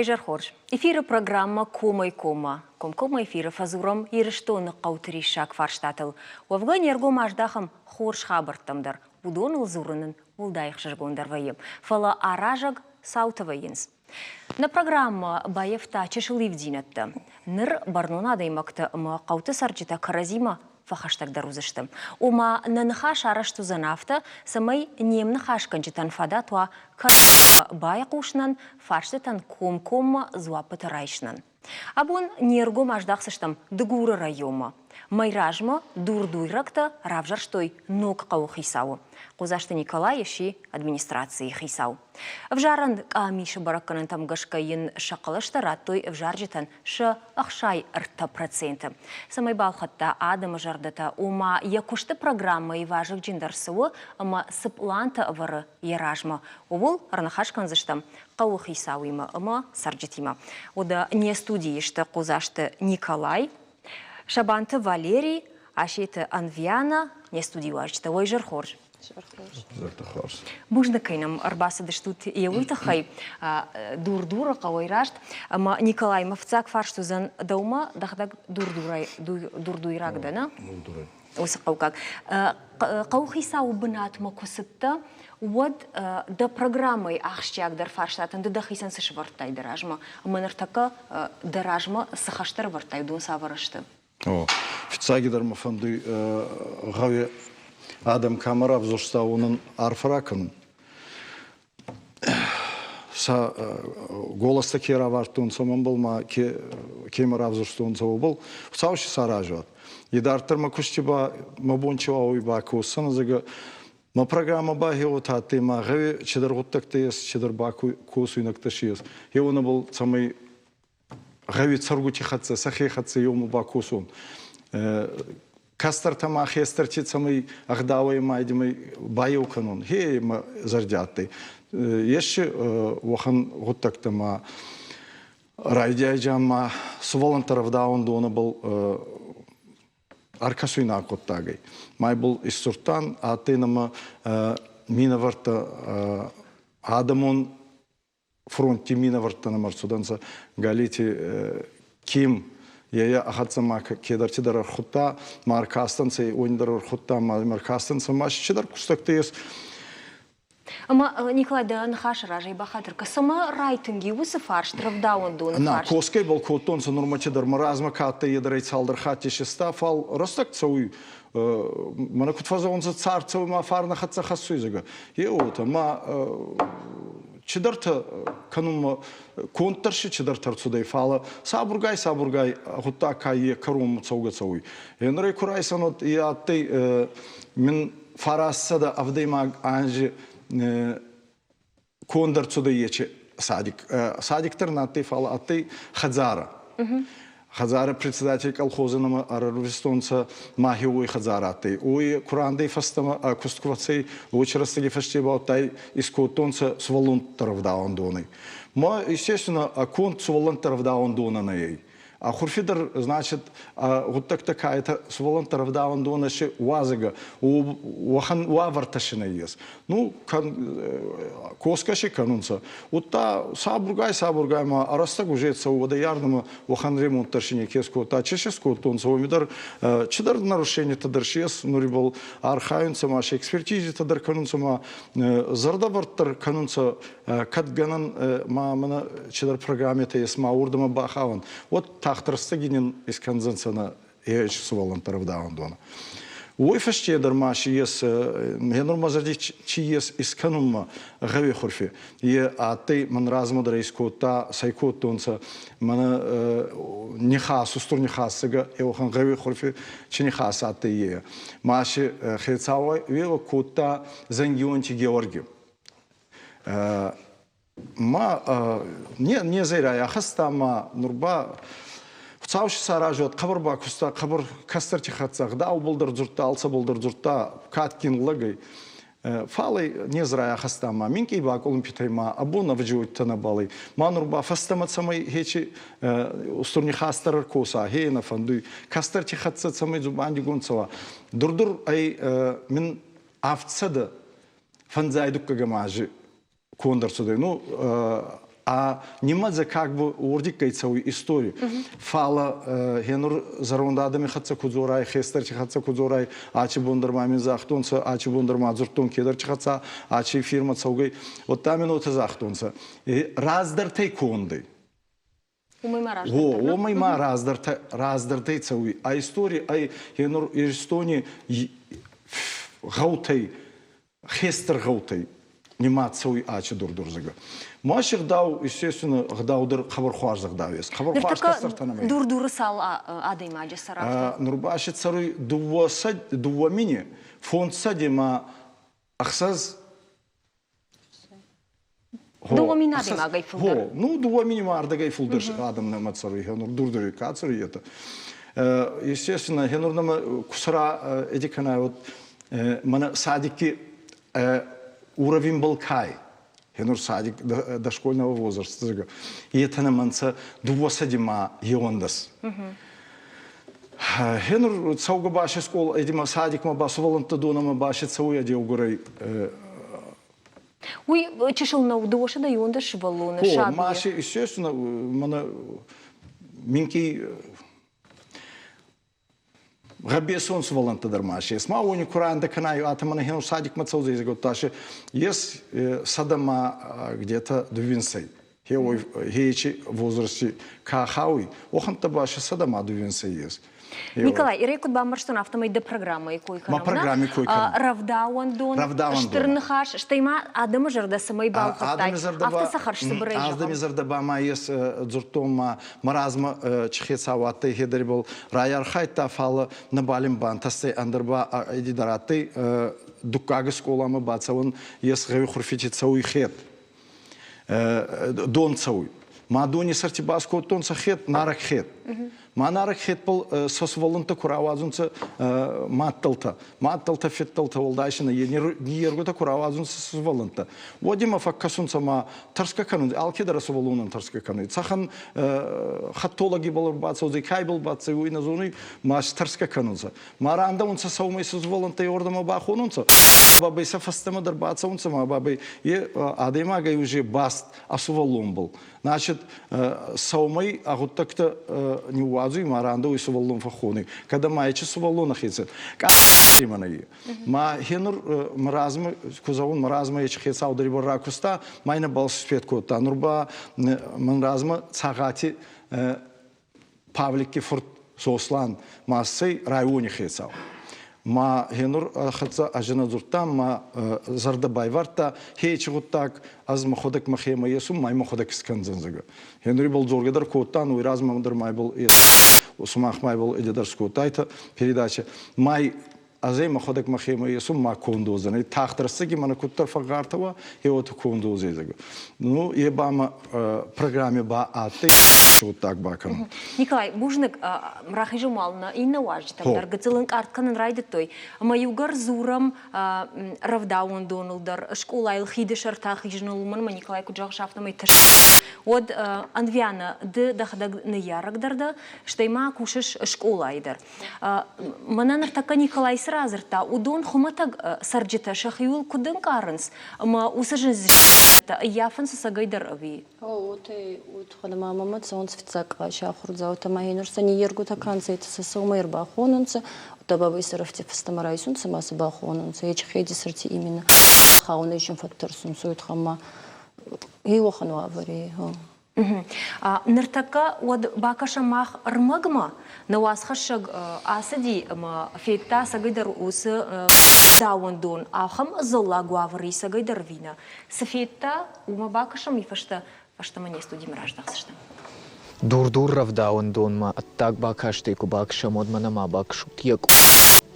Вайжархорж. Эфиры программа «Кома-кома». Комкома эфиры фазуром ирыштоны қаутеришак фарштатыл. Уавган ергом аждахам хорш хабырттымдар. Удоныл зурынын улдайық жыргондар вайым. Фала аражаг саутывайынс. На программа байефта чешылывдинетті. Ныр барнуна даймакты ма қауты сарджита каразима фахаштагдар узыштым. Ома нанхаш арашту занафта самай немны хашканчитан фада туа бай кушнан фарштетан ком-комма зуапыты райшнан. Абон нергом аждақсыштым дыгуры райома. Майражма дурдуйракта равжарштой ног қау хисау. Қозашты Николай еші администрации хисау. Вжаран амишы баракканын тамгашкайын шақылышты раттой вжаржитан шы ақшай ырта проценты. Самай балхатта адымы жардата ома якушты программа и важық джиндарсуы ама сыпланты вары еражма. Овол арнахашкан зыштам қау хисауыма ама сарджитима. Ода не студиешті қозашты Николай, Шабанты Валерий, ашеті Анвиана, не студиюарчты Вайжархорж. Бужны кайнам арбасы дыштут еуйты хай дур-дура қауайрашт. Ама Николай мафцак фарштузан даума дахдаг дур-дуйрак дана? Осы қаукак. Қаухисау бынатма косытта вот да программой ахщагдар фарштатын да хисан сыш вартай даражма. Манартака даражма сахаштар вартай дун саварышты. Офицагидар мафанды гаве Адам камера взошта onun арфракын. Са голоста кера вартун саман болма кемера взоштун сау бол. Сауши саражат. Идарттырма куштиба мабончева ойба кусын зага ма программа ба хеота тема гаве чедаргуттактес чедарбаку кусуйнакташиес. Хеона бол самай гаве царгути хатса сахи хатса йому бакусон. Кастар тама хестарчит самый ахдавай майдимый байу канон. Хе ма зардятый. Еще вохан вот так тама райдяйджама с волонтеров даун дона был аркасуйна коттагай. Май был из суртан, а ты нама минаварта адамон фронте минаварта на марсуданца галити ким Я ахатсама кедарчы дарар хутта, маркастанцы ойындарар хутта, маркастанцы машчыдар кустактыйыз. Ама Николай да нахаш ражай бахатырка. Сама райтинги усы фарш, травдауан дуны фарш. На, коскай был котонцы нормачыдар, маразма катта едарай цалдар хатишеста, фал ростак цауй. Мана кутфазонцы цар цауй ма фарна хатса хасуйзага. Еота, ма чидарта канума контарши чидарта цудай фала сабургай хутта кай карум цауга цауй. Енрай курайсанот и аттай мин фарассада авдайма анжи кондар цудай ече садик. Садиктар на аттай фала аттай хадзара. Хазара председатель колхоза на Арарвестонца Махиуи Хазараты. Уи Курандей фастама кустквацей лучерастали фаштебаутай из Котонца с волонтеров даундоной. Ма, естественно, конт с волонтеров даундона на ей. А Хурфидер, значит, вот такая-то с волонтеров даундона ще уазага, уахан уаварташина есть. Ну, коскаши канунца. Вот та сабургай ма арастаг ужеца у водоярному уахан ремонташине кеско та чешеско тонца умидар чидар нарушение тадаршес нурибал архаюнца маша экспертизе тадар канунца ма зардабартар канунца катганан ма мана чидар программе та есть ма урдама бахаван. Вот тахтарстагинин из конзенсана эч с волонтеров даундона. Ой фаште дармаши ес я нормазади чи ес из канума гаве хорфи. Е а ты ман размодра из кота сайкотонца мана не хас устор не хасага еохан гаве хорфи чи не хас а ты е. Маши хецавай вео кота зангионти Георгий. Ма не зайра я хаста ма нурба Цауш саражот қабырба куста қабыр кастарчы хатсақ да болдар жұртта алса болдар жұртта каткин лагай фалай не зрая хастама минки бак олимпитайма абуна вжуйттана балы манурба фастамат самай хечи устурни хастар коса хейна фанду кастарчы хатса самай зубанди гонцава дурдур ай мин афцада фанзайдук кагамажи кондар судай ну а немадзе как бы урдикайцевую историю. Фала генур зарундадами хатса кудзорай, хестерчи хатса кудзорай, ачи бундермами захтунца, ачи бундерма зуртун кедерчи хатса, ачи фирма цаугай. Вот там минуты захтунца. Раздартей конды. Умайма раздартей цауи. А история, ай генур Эстония гаутай, хестер гаутай. Нема цауи ачи дурдурзага. Маших дау, естественно, гдаудыр хабархуарзаг давес. Хабархуарзга сартанамай. Дурдуры сал адайма джасарафта. Нурбаши царуй дуамини фондса дема ахсаз. Дуамин адайма гайфулдар. Ну, дуамини марда гайфулдар адам нема царуй, генур дурдури кацаруй это. Естественно, генур нема кусара эдикана вот мана садики уровень был кай. Генур садик дошкольного возраста. И это на манца дуосадима иондас. Генур цауга баши школ, эдима садик ма басу волонтадуна ма баши цауя деугурай. Уй, чешил на удоша да иондаш валуна шабия. Маши, естественно, мана минки Габесон с волонтадар маши. Сма уни Куран да канаю, а там на генур садик мацаузы из готаши. Есть садама где-то двинсей. Хеичи в возрасте кахауи. Охан табаши садама двинсей есть. Николай, и рекут бамбарштон автомайда программа и койка. Ма программе койка. Равдауан дон. Штырнхаш, штайма адамы жарда самай балқаттай. Автосахарш сабырай жағам. Аздами зардаба ма есть дзуртом маразма чихецаватты хедер был. Раяр хайта фалы набалим бантасты андерба эдидараты дуккагы сколама бацавын есть гай хурфичи цауи хет. Дон цауи. Ма дони сартибаско тон сахет нарак хет. Манарак хет был сосволонта куравазунца матталта. Матталта фетталта волдайшина не ергота куравазунца сосволонта. Водима факкасунца ма тарска канун. Алкедара соволунан тарска канун. Цахан хаттологи был бацаузи кайбл бацауи на зоны маш тарска канунца. Маранда унца саумай сосволонта и ордама бахонунца. Бабай сафастема дар бацаунца ма бабай и адема гай уже баст асуволун был. Значит, саумай агуттакта не уазуй маранда уй суволун фахоны. Когда майче суволун ахице. Кайманаи. Ма хенур маразма кузаун маразма ич хесау дарибар ракуста майна балспет кота. Нурба маразма цагати павлики форт сослан массей районе хесау. Ма хенур хатса ажена зуртам ма зардабай варта хейчгуттак аз маходак махема есум май маходак сканзанзага. Хенури бол зоргадар коттан уй размамдар май бол усмах май бол эдедар скотайта передача май азей маходак махема есум ма кондозаны тахтарсаги мана куттар фагартава еот кондозезага. Ну ебама программе ба аты вот так бакан. Николай, бужник мрахижу мална и наважи там даргацелын картканын райды той. Маюгар зурам равдаун донылдар школа илхиде шартах ижнулман ма Николай куджак шафтамай таш. От анвяна ды дахдаг на ярагдарда штайма кушаш школа айдар. Мананар така Николай сразырта удон хуматаг сарджита шахиул кудын карынс. Ма усажын яфан сагайдар ави. Вот ходама мама цонс фицаква шахурза утамаинур сани ергута канцейт сасумыр бахонунца утабабы сарафти фастамарайсун самасы бахонунца еч хеди сарти именно хауна ещё факторсун сует хама его ханва аварии. Ныртака от бакаша мах рмагма на вас хашаг асади ма фетта сагайдар ус даундон ахам зола гуаври сагайдар вина сфетта ума бакаша ми фашта мане студим раждахсышта Дур равдаундон ма аттак бакаште ку бакша модмана ма бакшут як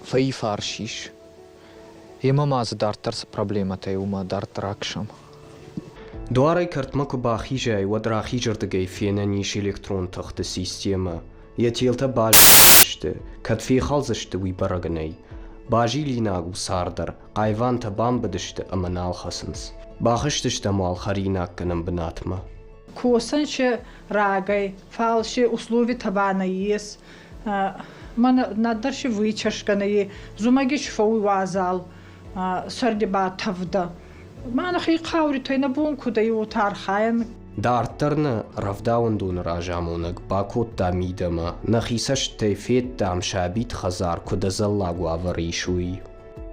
фай фаршиш ема маз дартарс проблемата ума дартракшам Дуарай картмаку бахижай вадрахижар дагай фенаниш электрон тахта система ятилта баште катфи халзаште уй бараганай бажилинагу сардар айванта бамбадыште аманал хасанс бахыштышта мал харинакканам бнатма Косанче рагай фалши условия табана ес мана надарши вычашканы зумагиш фау вазал сардиба тавда Мана хи қаури тойна бун куда ю тархайн Дартарны равдаун дун ражамунак бакот дамидама, нахисаш тайфет дам шабит хазар кудазаллагу аваришуи.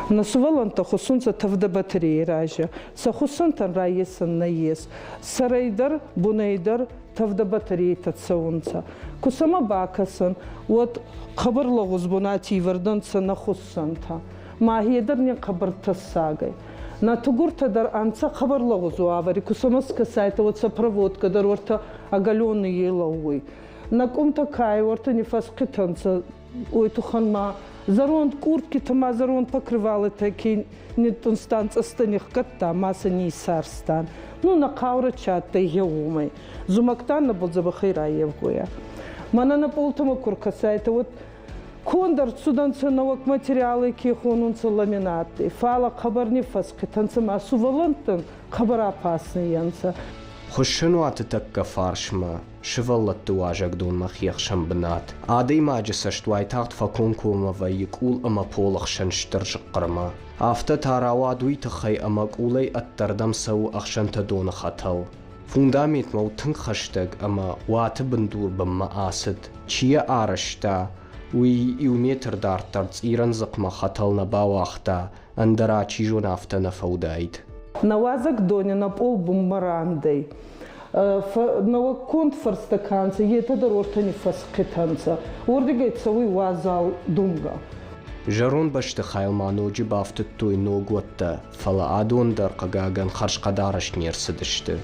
Насуваланта хусунца тавда батареи ража. Са хусунтан раесан наес. Сарайдар, бунайдар, тавда батареи тацаунца. Кусама бакасан, вот хабарлогуз бунати варданца на хусанта. Махиедар не хабартасагай. На тугурта дар анца хабарлогузу авари. Кусамаска сайта вот сопроводка дар орта агаленный елауи. На ком-то кай орта не фаскитанца. Ой, туханма. Заронт куртки, тама заронт покрывалы такие, не тунстанц останих катта, масса не сарстан. Ну, на каура чатта я умай. Зумактана был забахайра евгоя. Мана на полтома курка сайта, вот кондар суданца новок материалы, кихонунца ламинаты. Фала хабарни фаски, танцама сувалантан, хабара опасный янца. خشنو عتتك فارشما شفلت تواجك دون مخيخ شنبنات عادي ما جسشت وايتاقت فكونكو ويقول اما بولخ شنشترج قرما افتا تاراوا دوي تخي اما قولي اتردم سو اخشن تدون خطل فونداميت مو تنخشتك اما واتبندور بما آسد چيه آرشتا وي يوميتر دار ترز ايران زقما خطل نباواختا اندرا چيجو نافتا نفودايد Навазак доня на пол бумбарандей. На конт фарстаканца, ета дорожта не фаскетанца. Ордигает савой вазал думга. جرون بشت خیل مانوجی بافتت توی نوگوته فلا آدون در قگاگن خرش قدارش نیرسدشته.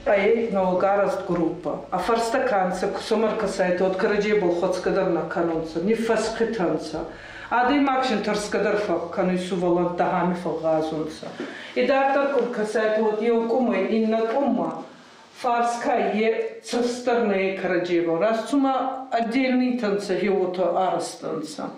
Ай наугараст группа. А фарстаканца, кусомарка сайта, от караджи был ход скадар на канонца, не фаскетанца. А да и максим тарскадар фак, кану сувалан тагами фалгазунца. И дартар курка сайта, вот его кума и на кума. Фарска е царстарные караджиба. Раз цума отдельный танца, его-то арастанца.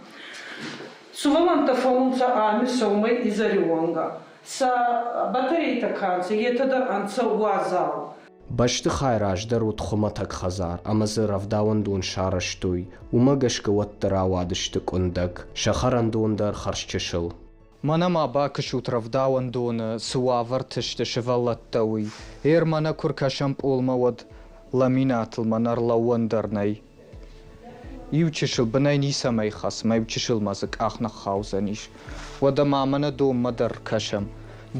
Суваланта фаунца ами саумай из Орионга. Са батарейта канца, етадар анца уазал. بشت خیراش در ود خمتک خزار اما زرفداون دون شارشتوی و مگش قوت تراوادشت کندک شخران دون در خرش چشل. مانا ما باکشوت رفداون دون سواورتشت شفلت توی ایر مانا کرکشم اولما ود لامینات المنار لون درنی یو چشل بنای نیسا می خاص می چشل مزک آخنا خاوزنیش ودا ما مانا دوم مدر کشم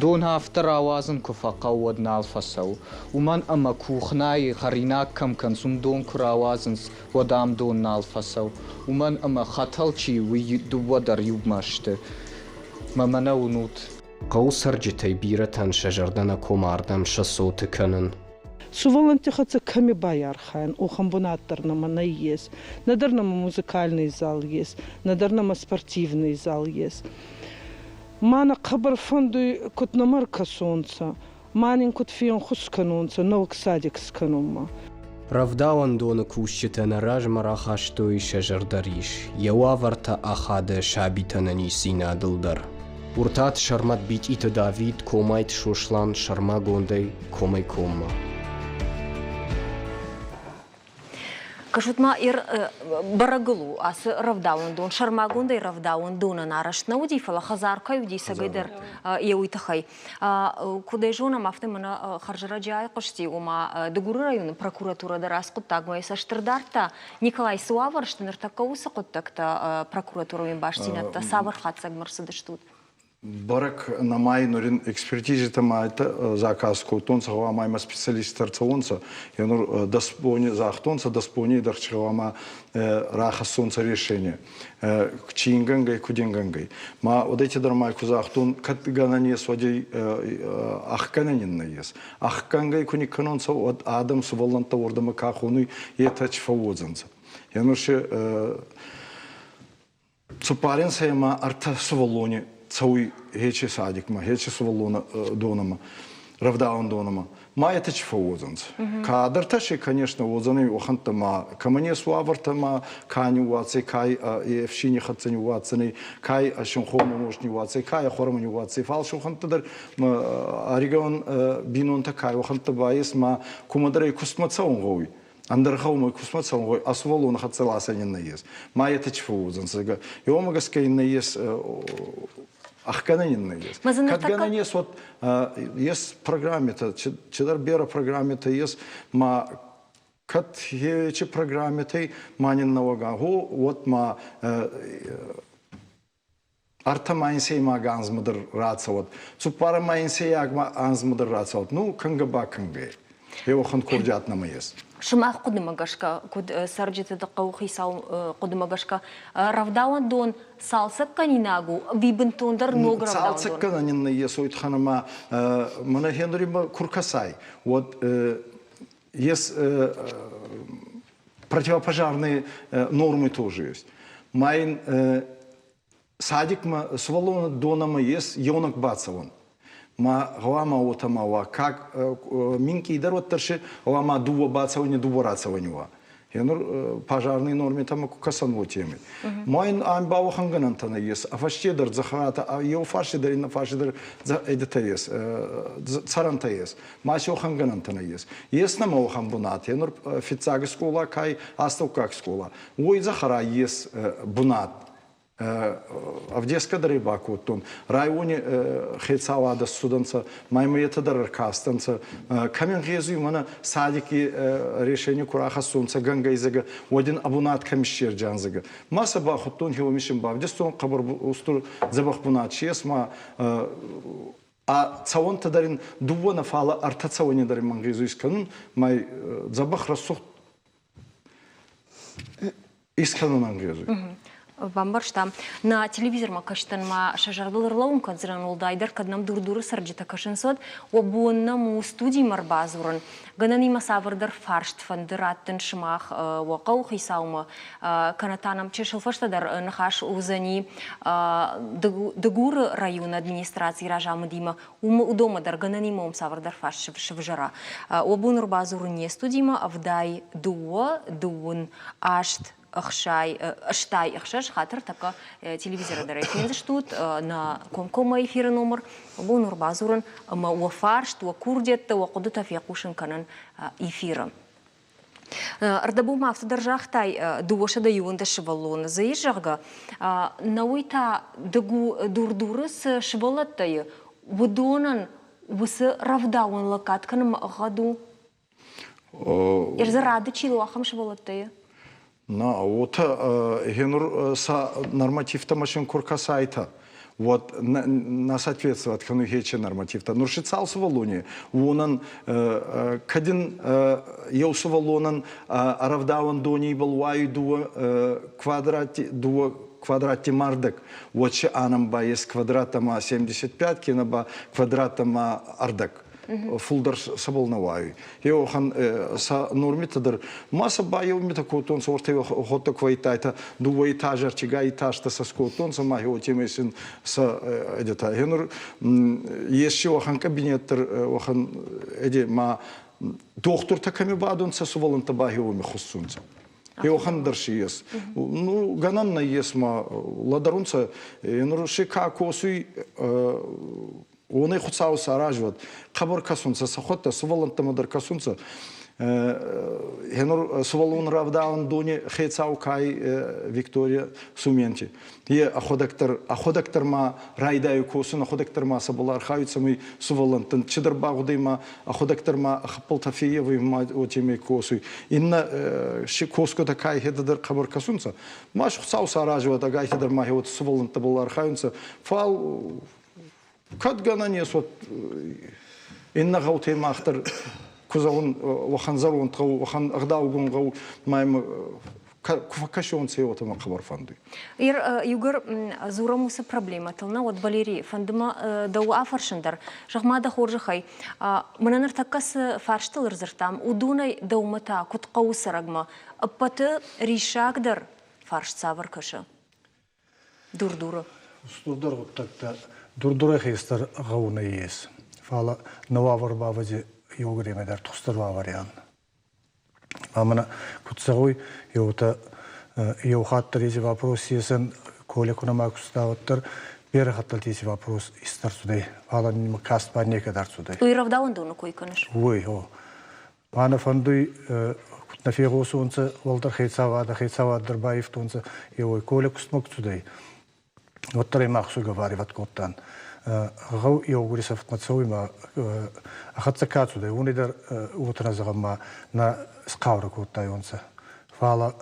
دون هافتر آوازن کفاقا ود نالفسو ومن اما کوخنای خریناک کم کنسوم دون کر آوازن ودام دون نالفسو ومن اما خطل چی وی دو ودر یوب مشته ممنا ونوت قوسر جتی بیرتن شجردن کماردم شسوت کنن. Суваланте хаца ками баяр хан, ухамбунатор на мана есть, надарнама музыкальный зал есть, надарнама спортивный зал есть. Мана хабар фонду кот намарка солнца, манин кот фион хусканунца, новок садик сканума. رفداون دون کوشتن راج مراخش توی شجردریش یواورت آخاده شابیتن نیسینا دلدر. ورتات شرمت بیت ایت داوید کومایت شوشلان شرما گونده کومای کوما. Кажутма ир барагылу асы равдаун дон шармагунда и равдаун дона нарашна уди фала хазарка уди сагайдер еуитахай. Куда жона мафте мана харжараджай кошти ума догуры район прокуратура дарас куттагма иса штырдарта Николай Суавар штыныртакауса куттакта прокуратура имбаштинатта савар хатсаг марсадыштут. Барак на май норин экспертизита майта заказ котонца майма специалистар цаонца янур даспони захтонца даспони дарчхавама рахасонца решение кчингангай кудингангай ма вот эти дармай кузахтон катганане сводей ахкананин наес ахкангай куниканонца от адам суваланта ордама кахуны етач фавозанца янурше цупарин сема арта сувалони цауи хечи садикма, хечи сувалона донама, равдаун донама. Ма это чфаозанц. Кадр таши, конечно, озаны охантама, камане суавартама, кани уаци, кай евшини хатцани уацани, кай ашунхому мошни уаци, кай ахорамани уаци, фалш охантадар, аригон бинон такай охантабаис, ма кумадрей кустмацаунгови. Андархаумой кусмацаунгови, асувалона хатцаласани наес. Ма это чфаозанц. Йомагаскай наес ахкананин есть. Как гананес вот есть программе-то, чедар бера программе-то есть, ма кат хечи программе-то манин навагагу, вот ма арта майнсей ма ганзмадыр раца вот, цупара майнсей агма анзмадыр раца вот, ну кангаба кангэ, его хан курдят нам есть. Шымах кудымагашка, куд сарджиты дақау хисау кудымагашка, равдауан дон салсак канинагу, вибентондар ног равдауан дон. Салсак канинна есть, ойт ханама, мана хендрима куркасай, вот есть противопожарные нормы тоже есть. Майн садик ма свалона донама есть, ёнок бацавон. Ма гавама отамава, как минки дарот тарши, гавама дуво бацавани, дуво рацаванива. Янур пожарные нормы там касан вот темы. Майн амбау ханганантана есть, а фаштедер захарата, а его фаштедер и на фаштедер это есть, царанта есть. Масио ханганантана есть. Есть на мау хамбунат, янур фицага школа, кай астовкак школа. Ой захара есть бунат. Авдеска дарибаку тон районе хецавада суданца маймета даркастанца камен гезу мана садики решение кураха сунца гангайзага один абунат камишер жанзага маса бахутун хевмишим бавдестон қабр устур забах бунат чесма а цавонта дарин дувона фала артацавоне дарин мангезу исканун май забах расух исканун мангезу. Вамбаршта на телевизор ма каштан ма шажардылыр лаун концерн улдайдар каднам дурдуры сарджита кашынсот обуонна му студий марбазурын ганани масавырдар фаршт фандыраттын шымах вақау хисаума канатанам чешылфаштадар нахаш узани дыгуры район администрации ражамы дима умы удомадар ганани мом савырдар фарш шывжара обуон урбазурын не студима авдай дуун ашт Аштай ахшаш хатыр така телевизора дарайфензы штут на комкома эфиры номер бу нурбазурын ма уафарш туа курдет туа кудута фиякушын канан эфиры. Ардабу мафта даржахтай дуоша да юнда шивалона заезжага науита дагу дурдурыс шивалаттай вудонан высы равдауан лакатканам гаду ирзарады чилуахам шивалаттай. На вот генур са норматив-то машин куркасайта. Вот на соответствовать хану хече норматив-то. Нуршицал сувалуни. Вонан кадин еусувалонан аравдаван дони балуаю дуа квадрате мардек. Вот че анамба есть квадратама 75, кинаба квадратама ардек. Фулдар саболнавай. Его хан са нормитадыр. Маса байыл митакотон сорте хота квайтайта дуа этажар чига этажта со скотон сама его темесин са эдета. Генур еще хан кабинеттер хан эде ма доктор таками бадон са суваланта байыл ми хусунца. Его хан даршиес. Ну гананна есма ладарунца генур шика косуй Оны хуцау саражват, қабыр касунца, сахотта суваланта мадар касунца, генур сувалун равдаун дони хецау кай Виктория Сументи. Е аходактар ма райдаю косун, аходактар ма сабалар хаюца мы сувалантан, чедар багудей ма аходактар ма ахпалтафиевый ма отиме косуй. Инна ши коско такай хедадар қабыр касунца. Маш хуцау саражват, агай хедар ма хеот суваланта балар хаюца. Фал Кад гананес вот инна гаутей махтар кузаун ваханзарун тау вахан агдаугун гау майм кафакашон сеотама хабар фанды. Ир югар зурамуса проблема тална вот Валерий фандыма дау афаршандар жахмада хоржахай мананар таккас фарштылыр зыртам удунай даумата кутқау сарагма аппаты ришагдар фарш савар каша дурдуры. Студар вот так-то Дурдуры хейстер гауна ес. Фала нававар бавази йогремедар тустар вавариан. Амана кутсагой йота йохаттар ези вопрос есен коле кунамак уставаттар бер хаттал тези вопрос истар судай. Фала нима каст па некадар судай. Уйравдауан дону кой канаш? Ой, о. Мана фандуй кутна фегосунца волдар хейцавада хейцавадар баифтунца йой коле кустмак судай. Вот тарей махсу говорит коттан. Гау йогури сафтмацови ма ахатсакацу да унидар утра загама на скавра котта йонса. Фала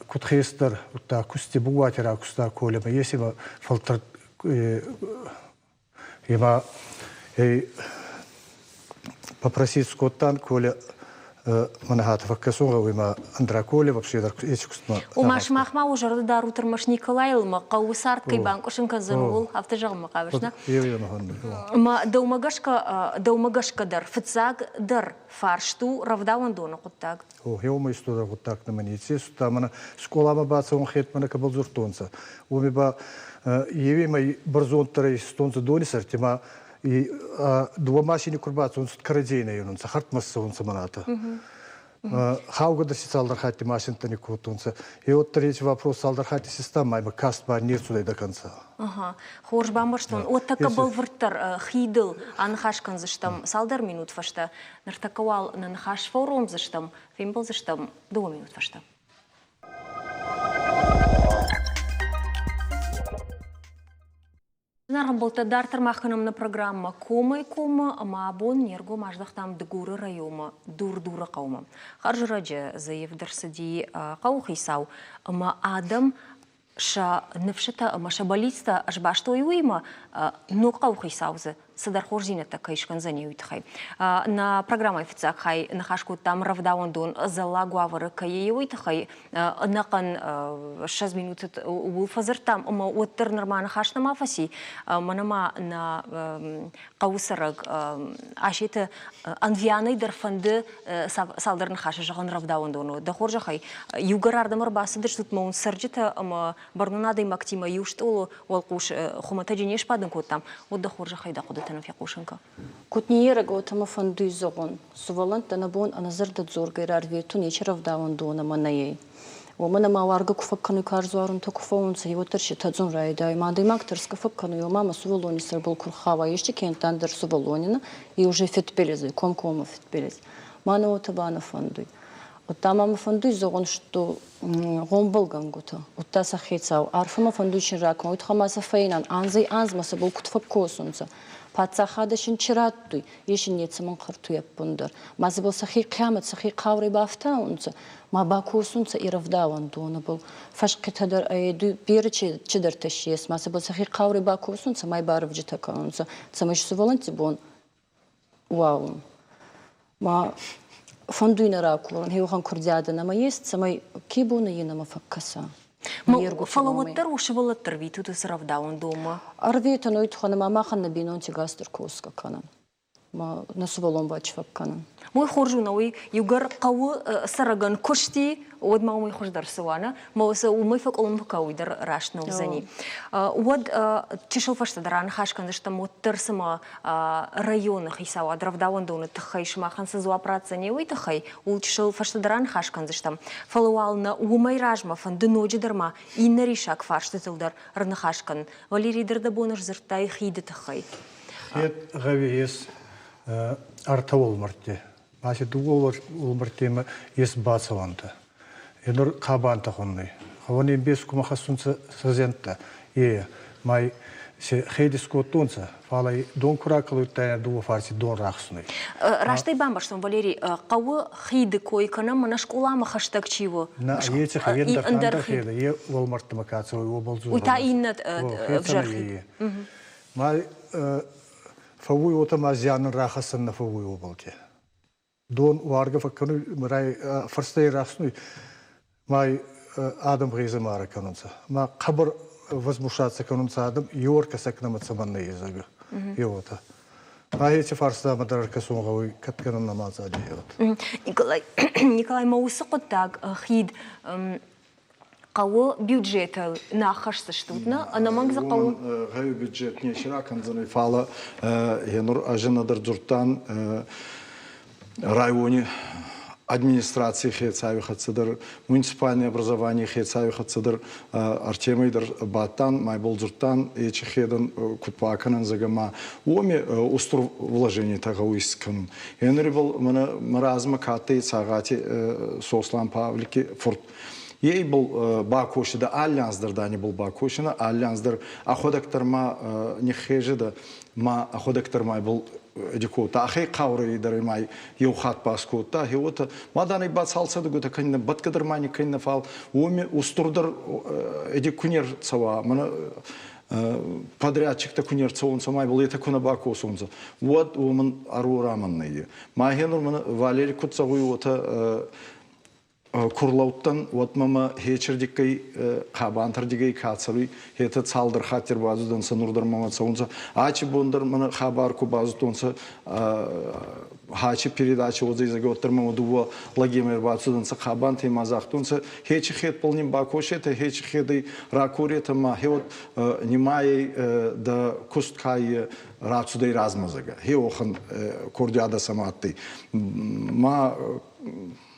кутхестер утта кусти буатера куста колема есима фалтар ема попросить скоттан коля манахат факкасунга уйма андраколе вообще дар эчкустма. Умаш махма уже да рутер маш Николайл ма каусарт кай банкошин казанул автожал ма кавшна. Ма даумагашка дар фцаг дар фаршту равдаун дона куттаг. О, йома истора куттаг на манице сута мана школама баца он хет мана кабал зуртонца. Уми ба еви май барзон тарай стонца дони сартима и два машины курбац он карадейна юнун сахарт масса он саманата. Хауга да си салдархати машин-то не кутунца. И вот третий вопрос салдархати система майма кастба нет сюда до конца. Ага. Хорш бамбарштон. Вот така был вертер хидл анхашкан заштам салдар минут фашта. Нартакавал на нахаш форум заштам. Фимбл заштам 2 минут фашта. Наргамболта дартер маханам на программа Кома ама абон нерго маждахтам дгуры райома дур-дура қаума. Харжыраджа заевдер сади қаухисау ама адам ша нефшата ама шабалиста ажбашто юима но қаухисаузы садар хорзинета кайшкан за нею тхай. На программа официак хай нахашку там равдаун дон зала гуавара каею тхай накан 6 минут у фазер там ама оттер нормально хаш на мафаси манама на каусараг ашита анвианой дерфанды салдерн хаша жаган равдаун дону да хоржа хай югарардамар басыдыр тут маун сарджита ама барнунада мактима юштолу волкуш хумата женеш падын коттам вот да хоржа хай да куда في قوشنكا كنت نيرة قوت ما فندي زغون سوالن تنبون أنا زرد زور قرار فيتون يشرف داون دونا منايي ومن ما وارجع كفكني كارزوارن تكفون سي وترش تزون رايدا ما دي ماكترس كفكني يوم ما سوالوني سربل كرخاوا يشتي كان تندر سوالونينا يوجي فت بلزي كوم فت بلز ما نو تبانا فندي وتمام فندي زغون شتو غومبلغان قوتا وتاسا خيتساو عارفه ما فندوش راك ما يتخماسا فينان انز ما سبل كتفكوسونسا پادشاهدشون چرات دوی یشین نیتسمن خرطوی بندر مازبل سخی قیامت سخی قوری بافتاونس ما باکوسونس ایرفداون دونه بل فشق تدر ایدو بیر چی در تشیس مازبل سخی قوری باکوسونس مای بارف جتا کانس سمش سوالنتی بون واو ما فندوی نراکورن هیوخان کردیاده نما یست سمای کی بونه یه نما فکسا فلوتر وشولتر ویتو تو سرافداون دوما. Арвита нойт хана мама хана бинон тигастер коска канан. Ма насволон бачфак канан. Мой хоржу науи югар қау сараган кушти од мау мой хождар сувана мауса умой фак олм кауи дар рашнау зани. Од чешел фашта даран хашкан дашта моттер сама района хисава дравдаван доны тхай шмахан сазуа працани уи тхай ул чешел фашта даран хашкан дашта фалуал на умой ражма фан дноджи дарма и наришак фашта тилдар рна хашкан Валерий дардабонаш зертай хиде тхай. Хет гавиес артавол марте. Башы дугол улмартема ес бацаванта. Енор кабанта хонны. Хавани без кума хасунца сазента. Май се хейдис котунца. Фалай дон куракалу тая дуо фарси дон рахсуны. Раштай бамбаштон Валерий кау хейды койкана мана школама хаштаг чиво. На ете хавенда ханда хейда. Е волмартема кацавой обалзу. Уйта иннат в жархи. Май фавуй отама зян рахасан на фавуй обалте. Дон варга факкану мрай фарстай рахсуны. Май Адам Гриземара канунца. Ма қабыр возмущаться канунца Адам Йорка сакнамаца манна езага. Йота. Май эти фарста мадарка сунгауи катканан намаза диот. Николай Маусоқотаг хид قوة بيوجيتال ناخش تشتوتنا أنا ما قوة غير بيوجيت نيشرا كان زني فعلا هنور أجنة درجتان районе администрации Хейцави Хацидер, муниципальное образование Хейцави Хацидер, Артемийдер Батан, Майболдзуртан, Ечехедан, Кутпаканан Загама, Уоми уструв вложение Тагауискан. Энрибл Маразма Каты Цагати Сослан Павлики Форт. Ей был бакоши да альянсдыр да не был бакошина, альянсдыр аходактар ма не хежи да ма аходактар май был дикота ахей кауры идар май юхат паскота хиота маданы бат салса да гота канна баткадыр мани канна фал уми устурдыр эдикунер цава мана подрядчик такунер цаунца май был это куна бакосунца вот уман арураманные махенур мана Валерий Куцагуй ота Курлауттан вот мама хечердиккай хабантардигай кацаруй хета цалдыр хатер базудан санурдар мама цаунца ачи бондар мана хабарку базутонца хачи передача вот здесь готтер мама дува лагемер базуданца хабан темазахтонца хечи хет полним бакошета хечи хедай ракурета ма хет немай да кусткай рацудей размазага хеохан кордиада саматты ма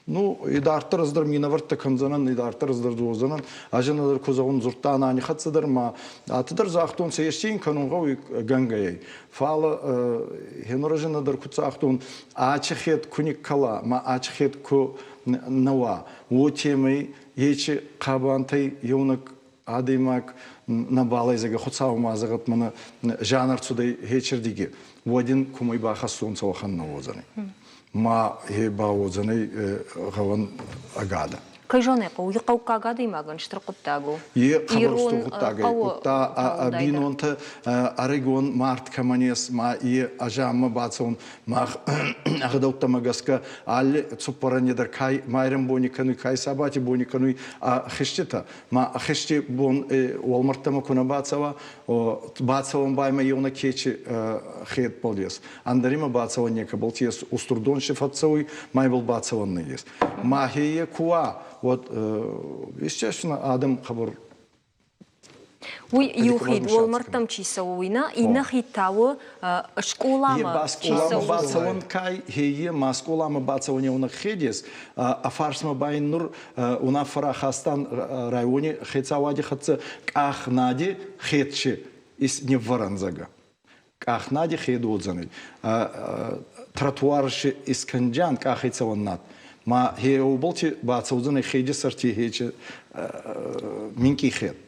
ну, идарты раздар минаварты канзанан, идарты раздар дозанан, ажанадар кузагун зуртана ани хатсадар ма, атыдар захтун сештин канунга гангай. Фала хенорожанадар куцахтун ачхет куник кала, ма ачхет ку нава. Утемей ечи кабантай юнак адимак набалайзага хуцау мазагат мана жанр цудай хечердиги. Водин кумай бахасун савахан навозаны. Ма баузаны гаван агада. Кайжоне по уйқау кагада имаган штрқуттагу. Қабарстуғыттагай. Утта абинонта арегон март каманес ма ажамма бацон ма агдаутта магаска алли цупаранедар кай майрам боникану кай сабати боникану хиштета ма хишти бон уалмартама куна бацава бацаван байма йона кечи хет полес. Андарима бацава нека болтес устурдон шифатсауй майбл бацаван есть. Ма хие куа вот, естественно, Адам хабар. Уй юхид волмартам чисауина, ина хитау школама чисауина. Бацаван кай хие масколама бацаване уна хедес, а фарсма байнур уна фарахастан районе хецавади хатса кахнади хетче из неваранзага. Кахнади хедодзаны. Тротуарши исканджан кахецаваннат. Ма хеоболти бацаузаны хеди сарти хече минки хет.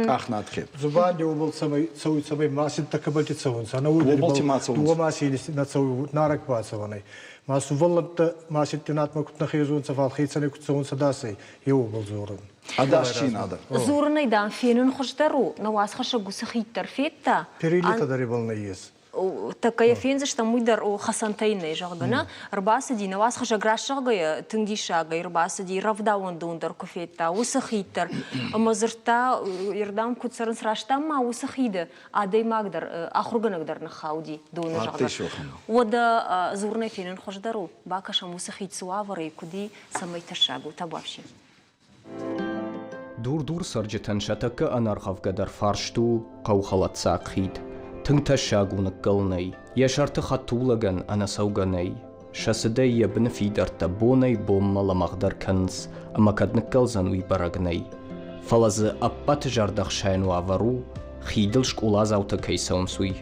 Ахнат хет. Зубани обол самый цауй самый масин такабалти цаунса. Она уйдет дуа масили на цауй нарак бацаваны. Масу волланта масит тинат макут на хезунца фал хейцаны куцаунса дасай. Еобол зоран. Адашчи надо. Зораны дан фенун хождару. На вас хаша гусахиттар фетта. Перелита дарибал на ес. Такая фенза, что мы дар у Хасантайны жагана, рбасади на вас хажа грашагая, тынгишага, рбасади равдаун дундар кофета, усахитар, мазерта ирдам куцаран сраштам ма усахида, адай магдар, ахурганагдар на хауди дуна жагда. Вода зурный фенен хождару, бакаша усахит суавары куди самой ташагу табавши. Дур сарджетан шатака анархавгадар фаршту қаухалат сақхид. Тыңта шагуны кылнай, яшарты хатулаган ана сауганай. Шасыдай ябны фидарта бонай боммала мағдар канс, амакадны кылзан уй барагнай. Фалазы аппаты жардақ шайну авару, хидыл школа зауты кайсаун суй.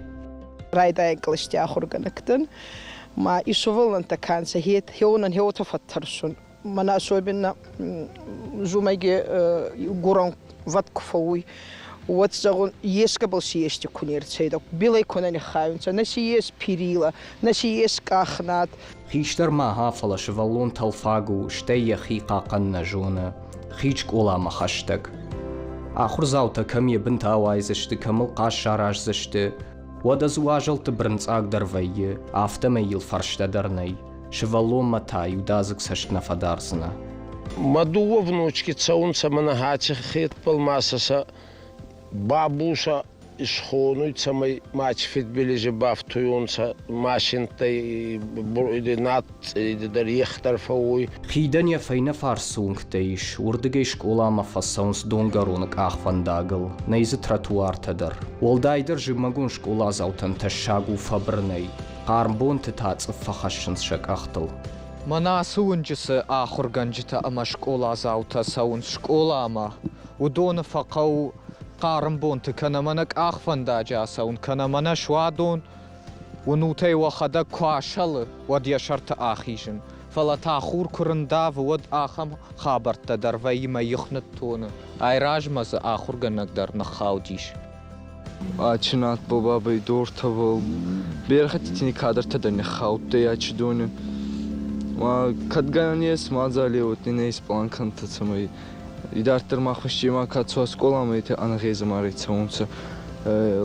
Райда эглышти ахурганактын, ма ишувылнан таканса хет, хеонан хеота фаттаршун. Мана особенно жумайге гуран ваткуфауй. Вот загон еска был сиести кунерцейдок, билай конани хавинца, на сиес пирила, на сиес кахнат. Хиштар маха фалаш валон талфагу, штея хиqa qanna жона, хичк олама хаштаг. Ахур заута кам ебн тавайзышты, камыл қашараж зышты, вада зуажылты брынц агдar вайы, афтама ил фарштадарнай, шевалон матай удазык сашкна фадарсына. Мадуа внучки цаунца манагати хит полмасаса, бабуша исхонуй самый матч фитбилиже бафтуйонса машинтай буридинат идар ехтар фауй. Хидан я файна фарсунгтайш, урдыгай школама фассаунс донгаронок ахвандагыл, найзы тротуартадар. Олдайдар жимагун школа заутан ташагу фабрнай, қармбон тытац фахашшынс шак ахтыл. Мана суунжысы ахурганжыта ама школа заута саунс школама, удона фақау قارنبونت كنمنك أخفن داجاسون كنمنا شوادون ونوتي وخدا كواشل ودي شرط آخيشن فلتا خور كرندا ود آخم خابرت در وی ما يخنت تونه айраж маз آخر گنگ در نخاودیش آچنات بابا بی دور تاول بیرختی تینی کادر تدر نخاود دی آچ دونه ما کدگانیس ما زالی وتی نیس پلان کنت تسمی ایدارتر ما خوشی ما کاتسو اسکولا میته آنغیز ماری تونس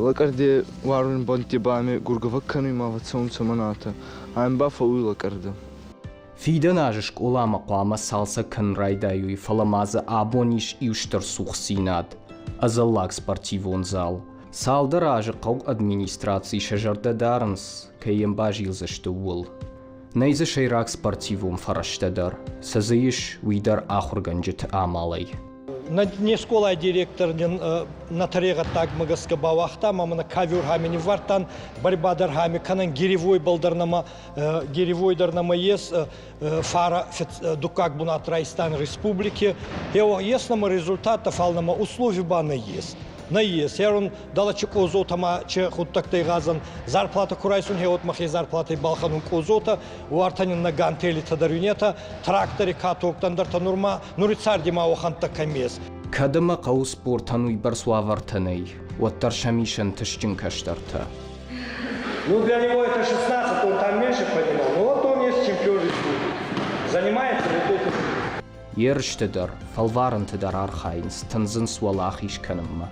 لکردی وارن بانتی بامی گرگوک کنی ما وتونس مناته ام با فوی لکرده فيدا ناجش قولا مقامة سالسا كن رايدايوي فلامازا آبونيش إيوشتر سوخسيناد أزلاك سبارتيفون زال سال دراج قو أدمينيستراتسي شجرد دارنس كي ينباجيل زشتوول نيزا شيراك سبارتيفون فرشتدر سزيش ويدر آخر گنجت آمالي Не школа директор на тарега так магаска бавахта мамана кавер хамини вартан борьба дархами канан гиревой балдарнама ес фара дукак бунат Райстан республики его еснама результата фалнама условий бана есть на ес ярон далачык озотама че хуттактай газан зарплата курайсун хеот махи зарплатай балханун козота уартанин на гантели тадарюнета трактори катоктандарта нурма нурицардима оханта камес كدما قو سبورتانوي برسوافرتني والترشميشن تشجن كشترتا Ну для него это 16, он там меньше понимал, но вот он есть чемпион республики. Занимается вот этим. يرشتدر فالوارن تدر أرخاينس تنزنس والآخيش كنما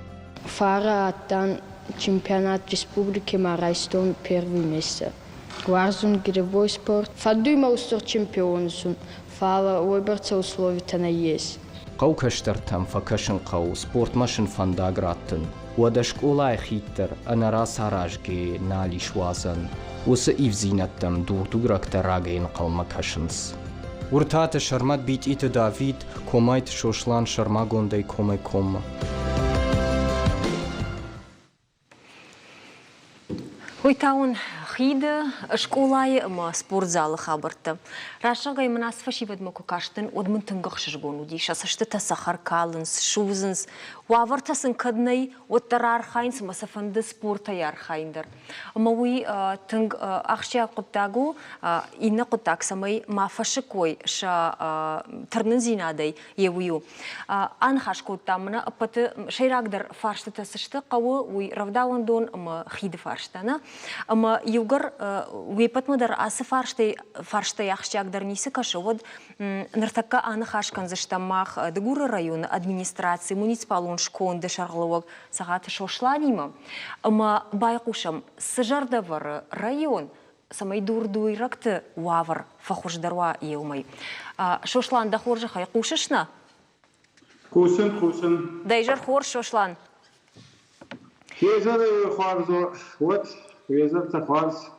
Фара там чемпионат республики Марайстон первое место. Гварзун гиревой спорт. Фадуйма устор чемпион сун. Фала выборца условия-то на есть. قو كشترتم فكشن قو سبورت مشن فنداغراتن ودشك اولاي خيتر انا راس راجي نالي شوازن وسئيف زينتم دور دوغرك تراغين قلما كشنس ورتات شرمات بيت ايت دافيد كومايت شوشلان شرما غوندي كوماي كوما Хойтаун хида школай ма спортзалы хабарты. Рашагай манасфа шиведма кукаштын одмын тынгах шыжгону ди. Шасашты сахар калынс, шузынс. Уавартасын каднай оттарар хайнс масафанды спорта яр хайндар. Мауи тынг ахшя куттагу инна куттак самай мафашыкой ша тырнын зинадай евую. Анхаш куттамына апаты шайрагдар фаршты тасышты қауы уй равдауандон ма хиды фарштана. Ама югар уепатмадар асы фарштай ахшягдар нисы кашывод нартакка аны хашкан заштамах дегура района администрации муниципалон шкон дешарловок сағаты шошланима. Ама байқушам сыжардавар район самай дурдуйракты уавар фахуждарва еумай. Шошлан дахоржа хай кушышна? Кушын. Дайжар хор шошлан. Кезер хуарзо вот кезер тахварз.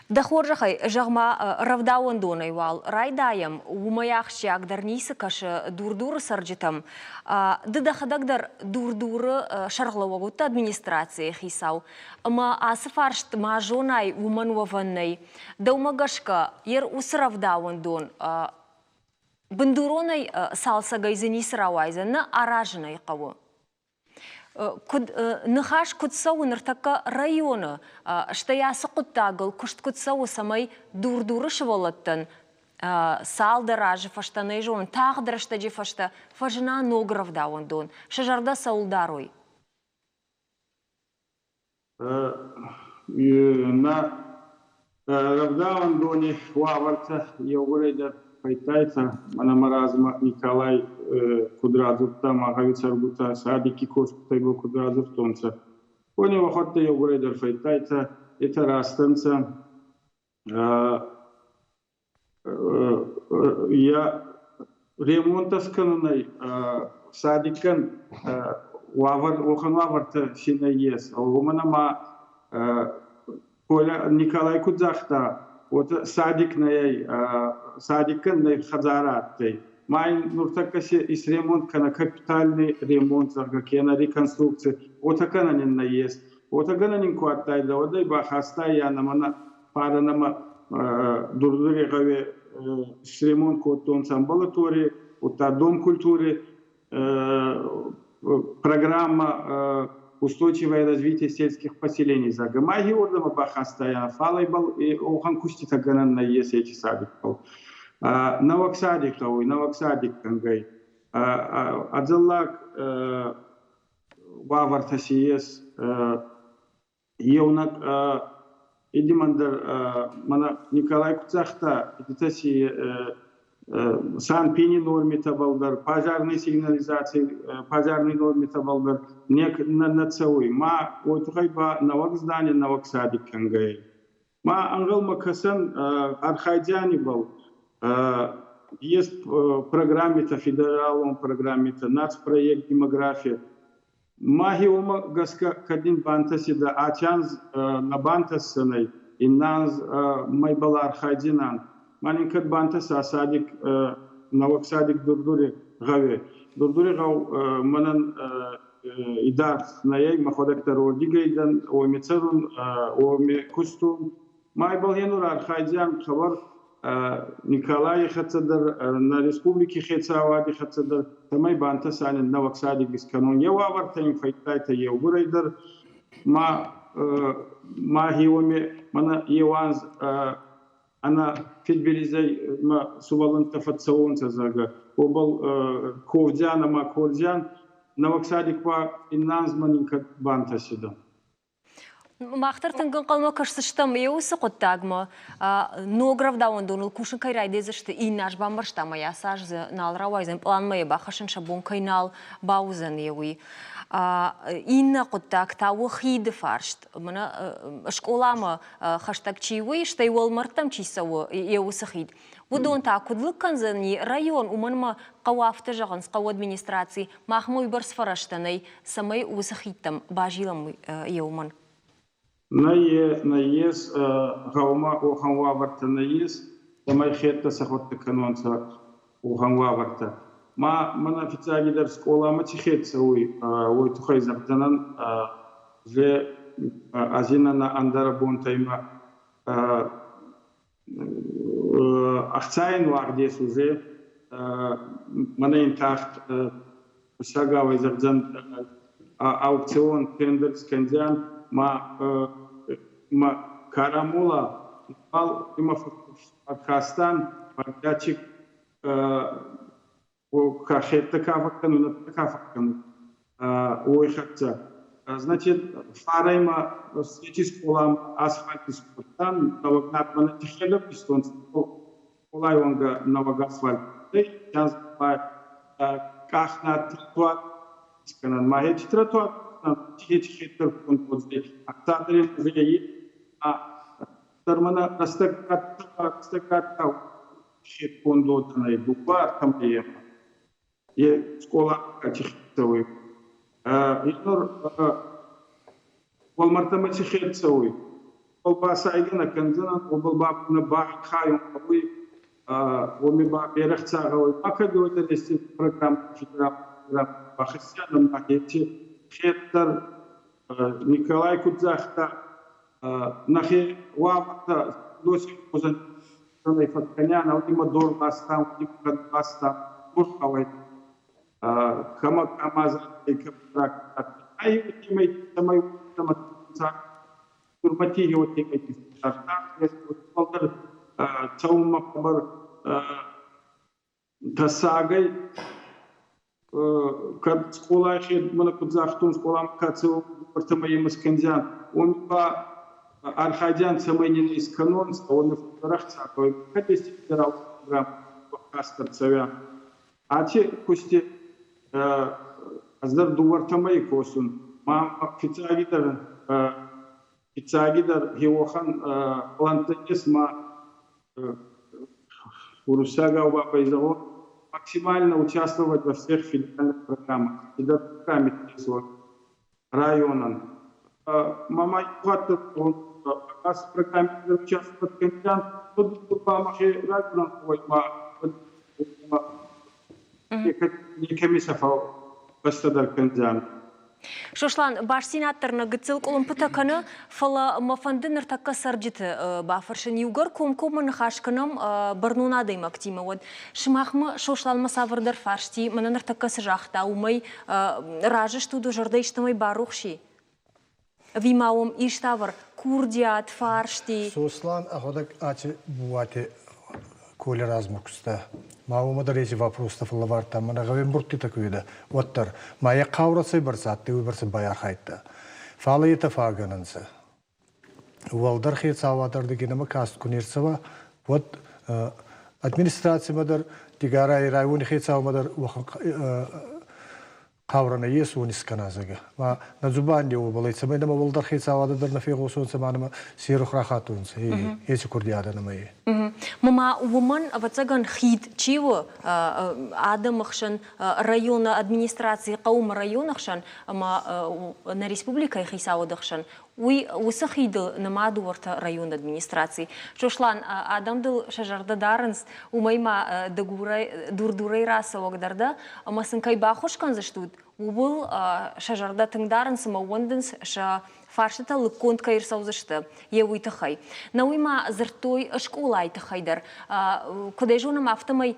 Дахоржа хай жагма равдауан донай вал райдаям умаяхшяк дарнисы кашы дурдуры сарджитам. Дыдахадагдар дурдуры шарлавагутта администрация хисау. Ма асыфаршт мажонай умануаваннай. Даумагашка ер усравдауан дон. Бандуронай салса гайзанис равайзана аражнай қавы. Нахаш кутсау нартака района, штаясы куттагыл, кушт кутсау самай дурдуры шывалаттан, сал даражы фаштанай жон, тағдыр штаджи фашта, фажына нограв дауан дон, шажарда саулдарой. На равдауан доне ваварца евгурейдер Пайтайца, Манамаразма Николай Кудразовта, Магавицаргута, Садики Кошкутайго Кудразовтонца. У него хотя Евгрейдер Пайтайца, это растанца. Я ремонтасканной садикан Ваварта Шинаес, Уманама Коля Николай Кудзахта. Вот садикный хазаратный. Майн нуртакаси из ремонт на капитальный ремонт, на реконструкции. Вот такая на есть. Вот такая на квартал, да вот и бахаста я на мана пара на дурдурегове с ремонт котон амбулатории, вот дом культуры, программа устойчивое развитие сельских поселений. За гамаги ордама бахаста я фалайбал и охан кустита ганан на ес эти садикал. Наваксадиковый, Наваксадик Кангай. Адзаллак Вавартасиес Евнак Идимандер Мана Николай Куцахта Идитаси Сан-Пини норме табалдар, пожарной сигнализации, пожарной норме табалдар, нек нацауи. Ма ойтухайба навак здание Наваксадик Кангай. Ма ангел макасан архайдяни был. Есть программе-то федералом, программе-то нацпроект демография. Магиома гаска кадин бантасида ачанз на бантасанай иннанз майбалар хайдинан. Маленький бантас асадик наваксадик дурдури гаве. Дурдури гав манан идар наей маходактар ордигайдан омицарун оми кустум. Майбал янур архайдян хабар Николай Хацадар на республике Хецавади Хацадар тамай банта санин наваксади гисканон явавар таим файтайта евгурайдар ма хиоми мана еванз она фидбелизей ма суваланта фатсаонца зага обал ковдяна ма ковдян наваксади ква иннанзманинка банта сида. Мақтар тыңгын қалма кашсыштам еусы қоттагма нограв дауындон кушын кайрайдезішті иннаш бамбарштама ясажзы налрауайзын планмайы бақашын шабон кайнал баузын еуи. Инна қоттаг тауы хиды фаршт. Мына школамы хаштаг чиуи, штай уолмартам чисауы еусы хид. Удон та кудлык канзани район уманма қауафты жағын қау администрации махмой барс фараштанай самай усы хидтам бажилам еуман. Наес гаума уханва варта наес тамай хетта сахотта канонца уханва варта мана официагидар школама чихетса ой тухай забданан же азинана андара бонтайма ахцайн вардес уже мана интахт шагавай забдан аукцион тендер скандиан ма карамула пал има Пакистан парчик кахетта кафакану кафакану ой хатца значит фарайма светис полам асфальтис потан навагнат мана тихело пистон полайонга навагасфальт чанс кахна тротуар сканан махеч тротуар тихетер контозде актадрин зеи Тармана стаката хит кондо танай дубар тампия. Е школа чихтовый. Инор волмартама чихтовый. Олбаса айгана канзана обалбаб на бах хайон кавый. Омиба берахцагавый. Акадиота дести программ федерал бахисяном нахети хеттер Николай Кудзахта нахе вавта доси позан на фатканяна има дор бастам има бастам мурхавай кама камаза екапрак ай имей самай таматса турмати йотикай тарта полтер чаума хабар тасагай кад школа хед мана кудзахтун школам кацу портамай масканзян он ба Архадян самайнин из канон, он в фотографии, как есть федерал программ Кастер Цавя. А те кости аздар дувартамай косун. Мам официагидар Геохан плантанес ма Урусага Убапайзаво максимально участвовать во всех федеральных программах. Федеральных программах районан. Мама хватит аз программе участвовать кандидат, тут помахи районан твой не комиссафал бастадар кандидат. Шошлан баш сенаторна гыцыл колумпытаканы фала мафандыныр такка сарджиты бафаршын югар комкомын хашканым барнунадым актима вот шмахмы шошлан масавырдар фаршти мананыр такка сжахта умай ражыш туду жардайштымай барухши. Вимаум иштавр курдиат фаршти. Сослан аходак ачы буате Коля Размукста. Маумадар эти вопросы фалаварта, мана гавен бурти такуида. Оттар, мая каурасы барсат, ты выборсы баяр хайта. Фала это фагананса. Уалдар хейт савадар дегенема каст кунирсава. Вот администрация мадар, тигара и районы хейт савадар, قاورنا يسوع نسكنا زجا ما نزبان دي وبلاي سمينا ما بلدر خيس عواد درنا في غوصون سمعنا ما سيرو خراخاتون هي يسوع كردي هذا نماي ماما ومن أبتسجن خيد تشيو عدم خشن ريون أدمنسترации قوم ريون خشن ما на республика خيس عواد خشن وسخيد نمادو ورت ريون أدمنسترации شوشلان آدم دل شجرة دارنس ومايما دوري راسه وقدرده أما سنكاي باخوش كان زشتود وبول شجرة تندارنس ما وندنس شا فارشتا لكونت كاير سوزشتا يوي تخي نوي ما زرتوي اشكولا يتخيدر كديجونا ما افتماي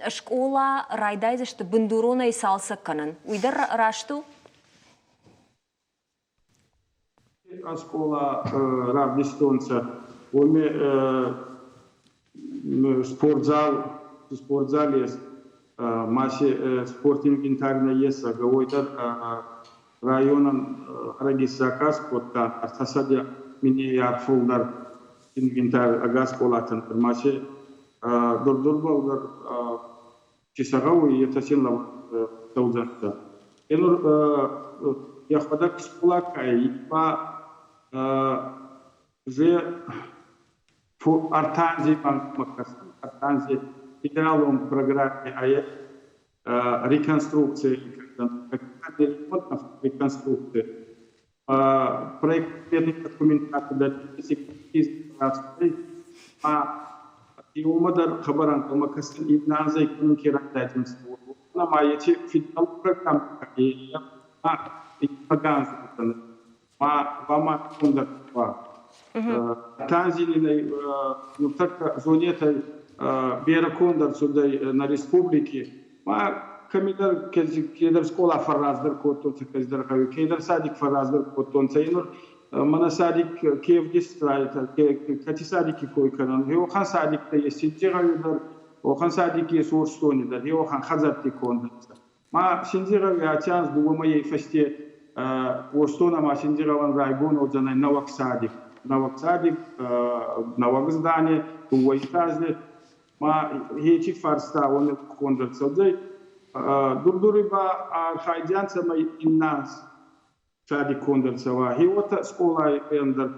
اشكولا رايداي زشت بندورونا يسالسا كنن ويدر راشتو Школа равнистонца, спортзал есть, массе спортивный инвентарь есть, говорит районан регистрация спорта, асасадя мне ярфулдар инвентарь агасколатан, массе дурдурбалдар чисагау и это сильно таузанта. Энур я ходак сплакай по же артанзи банкмакас артанзи федералом программе АЕ реконструкции реконструкции проектные документации и умадар хабаран макас и назай кункирандатин на маете федерал программа и Паганская, Вама Кундаква, Танзилиной, ну так зонетой Беракундар сюда на республике, камидар кедер школа фараздар котонца кедер хаю, кедер садик фараздар котонца, инур мана садик кев дистрайта, кати садики кой канан, йохан садик та есть сиджигаюдар, охан садик есть урстонидар, йохан хазарти кондакса. ما شنجرا يا تشانس بوما يفشتي ورستونا ما شنجرا وان رايبون وجنا نوك صادق نوك زداني هو يتازل ما هيجي فارستا وان كوندر صدق دردوري با خايجان سما الناس صادق كوندر سوا هي وتا سكولا اندر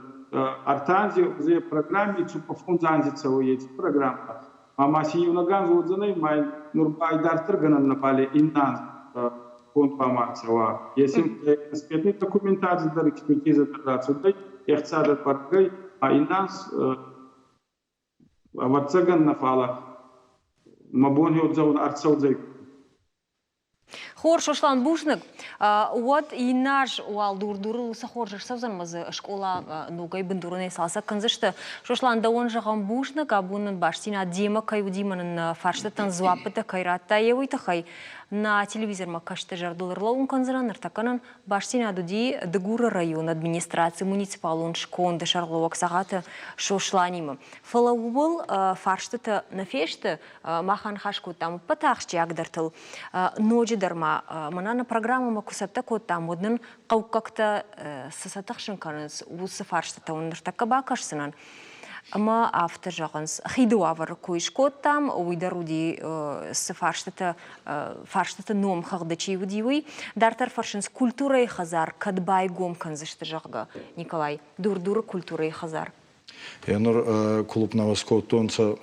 артанзи زي программе цупа фунзанзи سوا يجي программа Мамаси юнаган зодзанай май нурбайдартыр ганан напали иннан фонд памарцава. Если экспертный документация дар экспертиза традаций, эхцадат паргай, а иннанс аватсаган нафала мабони отзаун арцаудзай. Хор шошлан бушник, вот и наш уал дурдуру сахоржер савзан мазы школа нугай бендурune салса канзышты. Шошлан да он жаган бушник, а бунын баштина дема кайу диманын фарштатан зуапыта кайратта евойта хай. На телевизор макашты жардулырлауын канзыран ыртаканын баштина дуди дыгура район администрации муниципалун шконды шарловак сағаты шошланимы. Фалаубыл фарштата нафешты махан хашку там патахчи агдартыл ночи дарма манана программа макусатта кот там однын қаукакта сасатахшын каныз усы фарштата он ыртакка бакашсынан. Ама автор жағыныз хидуавар көйшкот там, уйдаруди фарштата ном хағды чейвудиуи. Дартар фаршынс культурай хазар, кадбай гом канзышты жағға. Николай, дур-дуры культурай хазар. Енур клуб Новоскотонца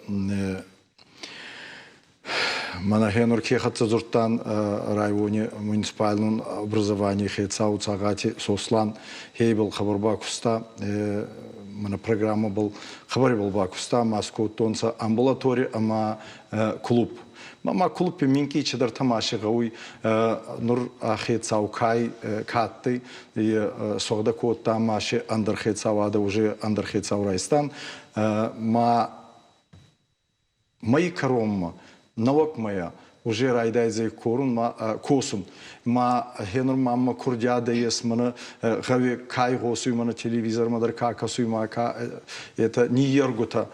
Мана хенур кехатса зуртан районе муниципальном образовании хейцау цагати сослан хейбл хабарбакуста мана программа был хабари был бакуста Москотонца амбулатория ама клуб. Мама клуб минки чадар тамаши гауи нур хейцау кай катты и согда кот тамаши андер хейцау ада уже андер хейцау райстан мои коромма Навок моя, уже райдайзей корун косун. Ма хенур мамма курдяда ес мана гави кай госуй мана телевизор мадар какасуй ма это не ергута.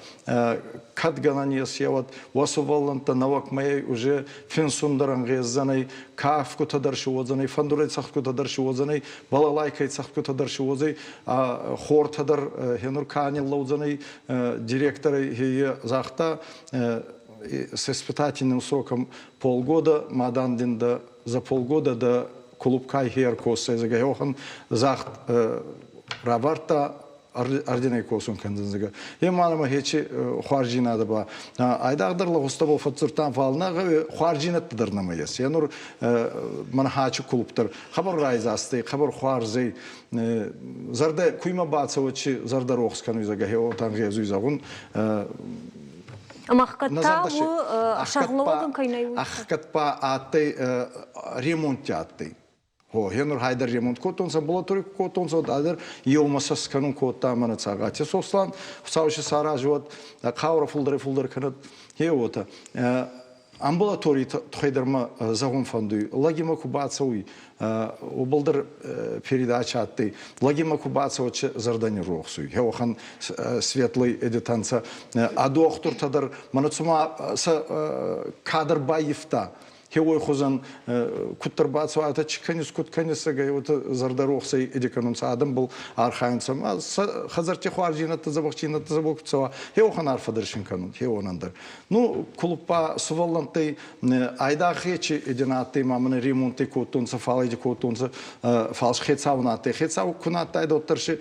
Катганан ес яват васувалланта навак май уже финсундаран геззанай кафку тадарши возанай фандурай цахку тадарши возанай балалайкай цахку тадарши возай хор тадар хенур кани лаузанай директоры хие захта с испытательным сроком полгода, Мадандинда за полгода до Кулупкай Херкоса из Гайохан захт Раварта орденей косун кандзага. Я малама хечи хуарджина даба. Айдагдарлы устабо фатсуртан фалнага хуарджина тдырнама ес. Янур манхачу кулуптар. Хабар райзасты, хабар хуарзей. Зарда куйма бацавачи зарда рохскану изага хео тангезу изагун. Махкатта шаглоодын кайнай. Ахкатпа атты ремонт атты. Хенур хайдар ремонт котонса булатори котонса дадыр йомасас канун котта мана цагати сослан сауши саражот кавра фулдер канат хеота амбулаторий тхайдарма загон фанду лагима кубацауи убалдыр передача атты лагима кубацау зардани рохсуй хеохан светлый эдитанца а доктор тадар манацума кадр байифта Хевой хозан куттарбацу ата чиканис кутканиса гайота зардарохсай эдиканунса адам был архаинсам хазарти хуарджината забахчината забахцава хеохан арфадыршин канун хеонандар ну клубпа суваллантай айдахечи эдинаты мамны ремонты котунса фалайди котунса фалш хецавнаты хецав кунаттай дотарши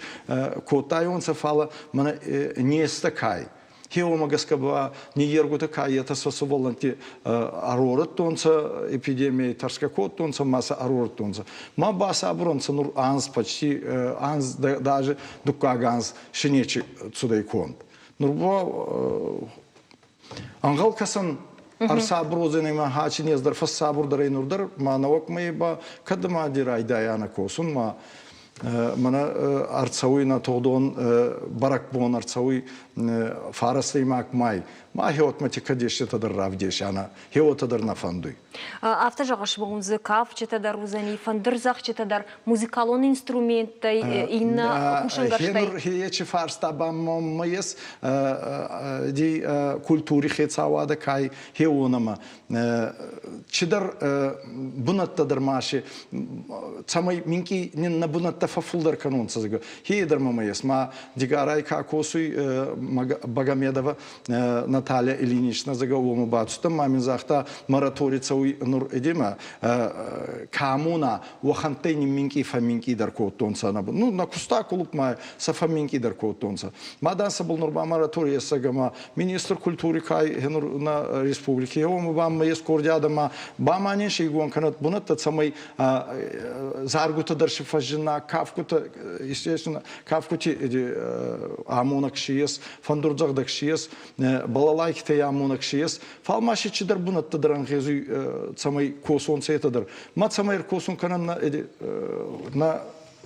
котайонса фала мана нестакай Хеома гаскаба не ергута каята сосуволанти аророт тонца эпидемия тарска кот тонца масса аророт тонца. Ма баса абронца нур анс почти анс даже дукаганс шинечи цудай конт. Нурбо ангал касан арса брозене ма хачи нездар фас сабур дарай нурдар ма навок мейба кадма дирай даяна косун ма Мана арцауи на тодон барак бон арцауи фарастай мак май. Ма хеот матикадеште тадар равдеш ана хеот тадар на фандуй. Авто жагаш бонзы каф читадар узани фандырзах читадар музыкалон инструменттай инна кушангаштай. Хенур хеечи фарста бам маес ди культури хецавада кай хеонама. Чидар бунат тадар маши самай минки на бунат фулдар канунца зага. Хейдер мамаес ма дигарай какосуй Багамедова Наталья Ильинична зага ума бацута мамин захта мораторицауй нур эдема камуна вахантейни минки фаминки дар котонца на ну на куста клуб ма сафаминки дар котонца. Мадан сабул нурба моратория сагама министр культуры кай генур на республике ума бам маес кордядама баманин шейгон канат бунат самай заргута дарши фажина кавкута естественно кавкути амунак шиес фандурзагдак шиес балалайкте амунак шиес фалмаши чидар бунат тадран гезу самай косон сетадыр мат самай косон канан на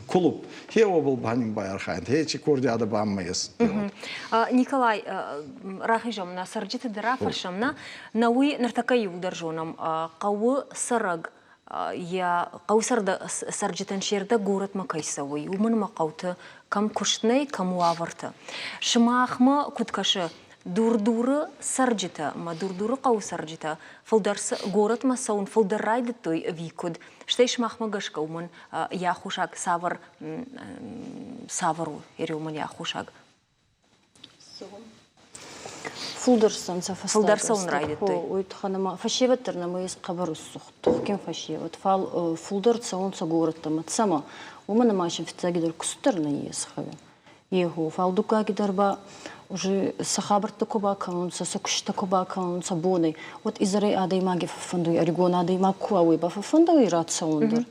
клуб хео был банин байархайн хечи кордяда баммаес Николай рахижом на сарджиты дыра фаршамна науи нартакай ударжоном кавы сараг я каусарда сарджитан шерда город макайсавой уман макауты кам куштней кам уаварта шмахма куткашы дурдуры сарджита ма дурдуры каусарджита фылдарсы город масаун фылдарайды той викуд штей шмахма гашка уман я хушак савар савару ери уман я хушак Фулдерсон Фулдерсон райды той. Ойт ханама фашеваттар на моис кабарусух. Тухкин фашеват. Фал фулдерсон са городтама. Сама умана машин фицагидер кустарна есхаве. Его фал дука гидарба уже сахабарта куба канунса сокушта куба канунса боной. Вот изарей адай маги фанду орегон адай макуауи ба фанду и рацаундер.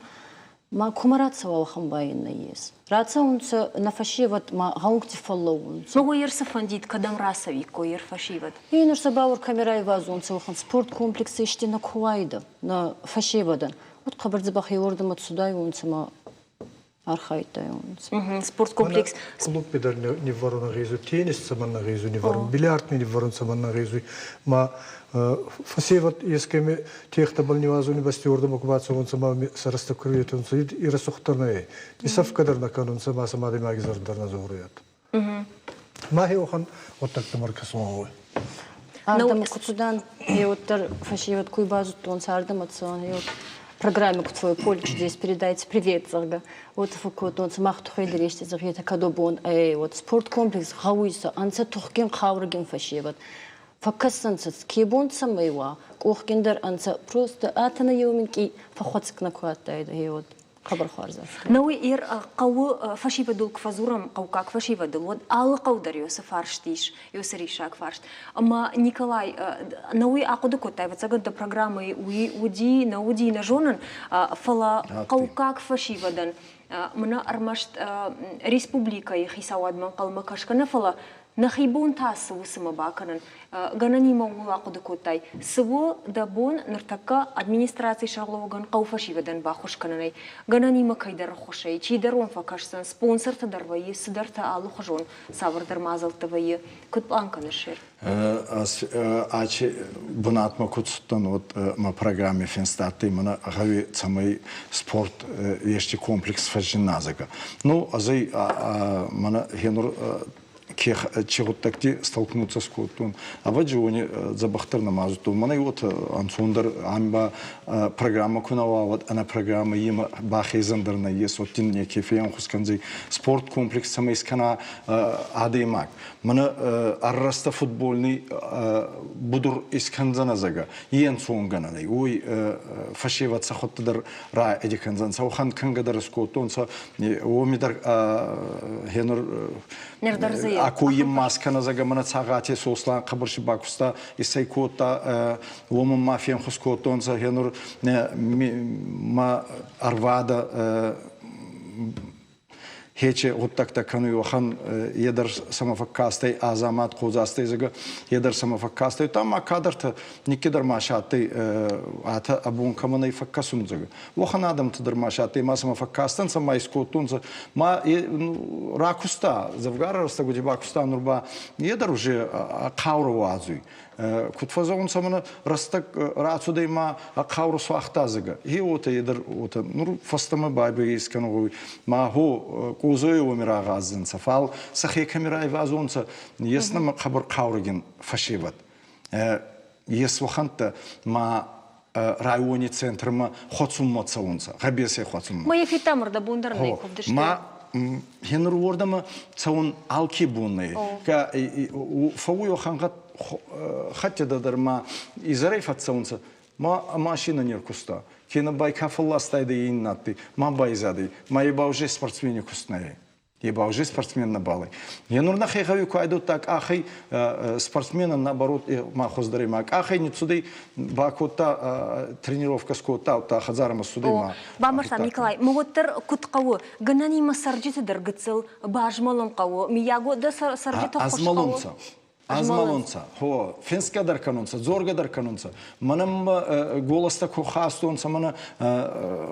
Ма кумарацава хамбайна ес. Рацаунца на фашеват ма гаункти фаллоун. Много ерса фандит кадам расави ко ер фашеват. И нурса баур камерай вазунца хан спорт комплексы иште на куайда на фашевадан. Вот кабарзы бахи ордам отсюда и унца ма архайтай он. Спорт комплекс. Клуб педар не ворона гизу, теннис саман на гизу, не ворон, бильярд не ворон саман на гизу. Ма фасеват ескеме техта был невазу не бастиорда моквацу он сама сараста крует он сидит и рассухтарная. И савкадар на канун сама демаги зардар на зурият. Махи охан вот так тамарка самой. Ардам кутудан и вот фасеват куйбазу он сардам отсон и вот программе к твоей поле чудес передайте привет зарга вот фокут он самах тухайдереште заргета кадобон вот спорткомплекс хауиса анца тухкен хаврген фашеват факасанцас кебон самайва кохгендер анца просто атана юминки фахотскна куатайда и вот خبر خارزة. نوي قو فشي بدل كفزورم قو كاك فشي بدل ود آل قودر يوسف فارشتيش يوسري شاك فارشت. أما نيكولاي نوي أقود كتاي بتسقط البرنامج ودي نودي نجونن فلا قو كاك فشي بدن منا أرمشت ريسبوبليكا يخيسواد من قل مكاشكنا فلا نخيبون تاس وسما باكرن غناني مولا قد كوتاي سو دابون نرتكا ادمنسترации шагловган قوفشي باخوش كنني غناني مكايدر خوشي چي درون فكاشسن سبونسر تدروي سدرتا алу خجون савр дермазал твои кут планканышер ачи бунатма кутстан вот ма программе финстаты мана гави самый спорт ешти комплекс фажиназага ну азай мана генур чего-то столкнуться с котом, а в Аджоне забахтер намазу. То мана вот ансундер амба программа кунава вот она программа има бахезандер на есть вот тин некий фиан хусканзей спорт комплекс самый скана адемак. Мана арраста футбольный будур исканзана зага. Иен сунгана лей. Ой фашеват сахоттер ра эдиканзан. Саухан кангадар с котом са омидар генер Ако им маска на загамана цагате сослан қабырши бакуста исай кота лома мафиям хускотон за генур ма арвада Хече вот так кану Йохан едер самофаккастай азамат козастай зага едер самофаккастай там акадарта никидер машатай ата абун камана факкасун зага Йохан адам тадер машатай ма самофаккастан сама искотун за ма ракуста завгара раста гудибакуста нурба едер уже кауру азуй Кутфазон самана растак рацудей ма кауру суахтазага и ота едер ота нур фастама байбе искану ма хо кузой умира газын сафал сахи камера ивазонца ясна ма хабар каурген фашиват есваханта ма районе центр ма хоцумма цаунца габесе хоцумма ма ефитамр да бундерный ковдышты ма хенр вордама цаун алки бунны ка фауё хангат хотя дарма израйфат цаунца ма машина неркуста кена байкафалла стайды иннаты ма байзады ма еба уже спортсмене кустная еба уже спортсмен на баллы не нужно хайхави кайду так ахай спортсмена наоборот ма хоздары ма ахай не цудей бакота тренировка скота та хазарма судей ма бамарса Николай моготтер куткаву ганани масаржиты дергцел бажмалон каву мияго да саржиты хошкаву Азмалонца, хо, финска дарканонца, зорга дарканонца. Манам голоста кухастонца, мана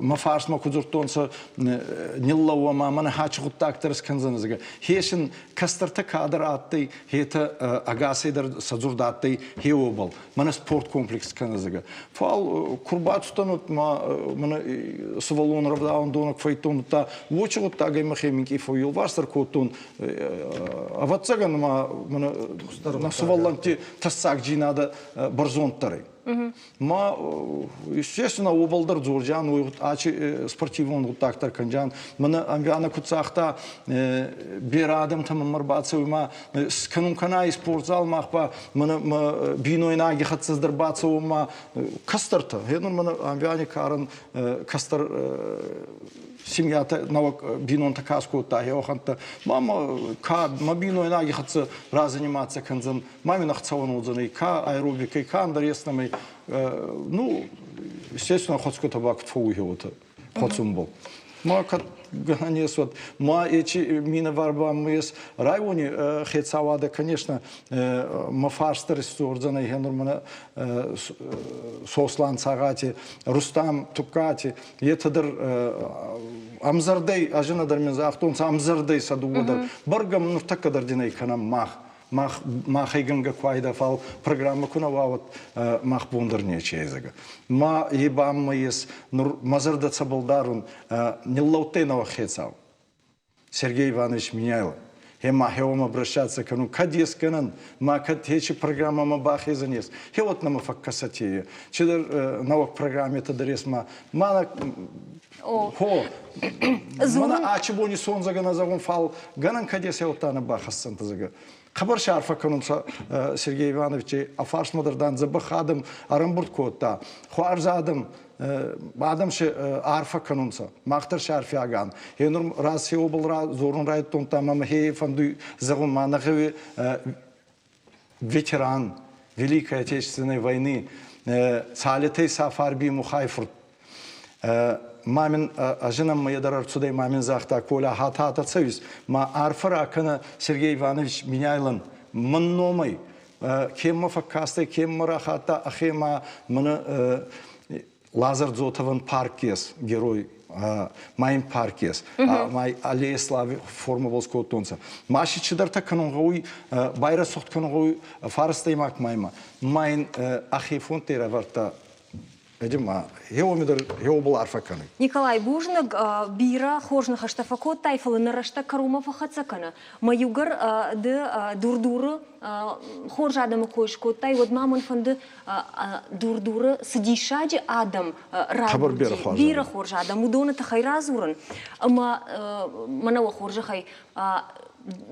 мафарсма кузуртонца, ниллауама, мана хачгут тактер сканзанзага. Хешин кастарта кадр аттай, хета агасайдар сазурдаттай хеобал. Мана спорт комплекс сканзага. Фал курбатустанут мана сувалон равдаун донок файтонута, вочгут тагай махеминки фоил варстар котон. Аватсаган мана на суваланти тассак джинада барзонтары. Ма естественно обалдар Джорджан уйгут ачи спортивный вот так тарканжан. Мана амбиана куцахта берадам там марбацев ма с канун канай спортзал махпа мана биноина гихатсыздар бацев ма кастарта. Хенун мана амбиане каран кастар семьята навык бинон такаску та хеоханта мама ка мобино инаги хатса раз заниматься канзан маме нахцаван удзаны ка аэробикой ка андаресными ну естественно хотско табак тфуи хеота хотсум был Ма кат ганес вот ма эти мина варба мыс районе хецавада, конечно, мафарстер сторзана генермана сослан сагати Рустам Тукати етадыр амзардей ажинадар мен захтонса амзардей садуадар баргам ну такадар диней канам мах хайганга квайда фал программа кунавават мах бундерне чезага ма ебам мыс мазарда цабалдарун не лаутенова хецав Сергей Иванович Меняйлов. Хема хевом обращаться к нему, кадис канан, ма кадечи программа ма бахи занес. Хевот нам факкасати, чедер навок программе тадарес ма мана хо мана ачи бони сон зага назагон фал ганан кадес хевотана бахасан тазага. Хабар шарфа канунса Сергей Иванович афарш модердан забахадам арамбурт кота хуарзадам Адамше арфа канунса, махтар шарфи аган. Енур раз обл зорун райт тонта мама хей фанду загун манахеви ветеран Великой Отечественной войны, цалетей сафарби мухайфурт. Мамин ажинам майдар цудей мамин захта коля хата цевис. Ма арфара кана Сергей Иванович Меняйлан манномай. Кем факкасте, кем марахата ахема мана Лазар Дзотован Паркес, герой, Майн Паркес, Май Аллея Славы, форма Волского тонца. Маши чидарта канунгауи, байра сохт канунгауи, фарста имак майма. Майн ахифон тера варта. Эдима, его был арфаканы. Николай Бужнаг, бира, хожных аштафакот, тайфалы нарашта карума фахацакана. Маюгар, де дурдуры, хожа адамы койшкот, тай вот мамын фанды дурдуры сидишаджи адам рабурди. Бира хожа адам, удона тахай разурын. Ама манава хожа хай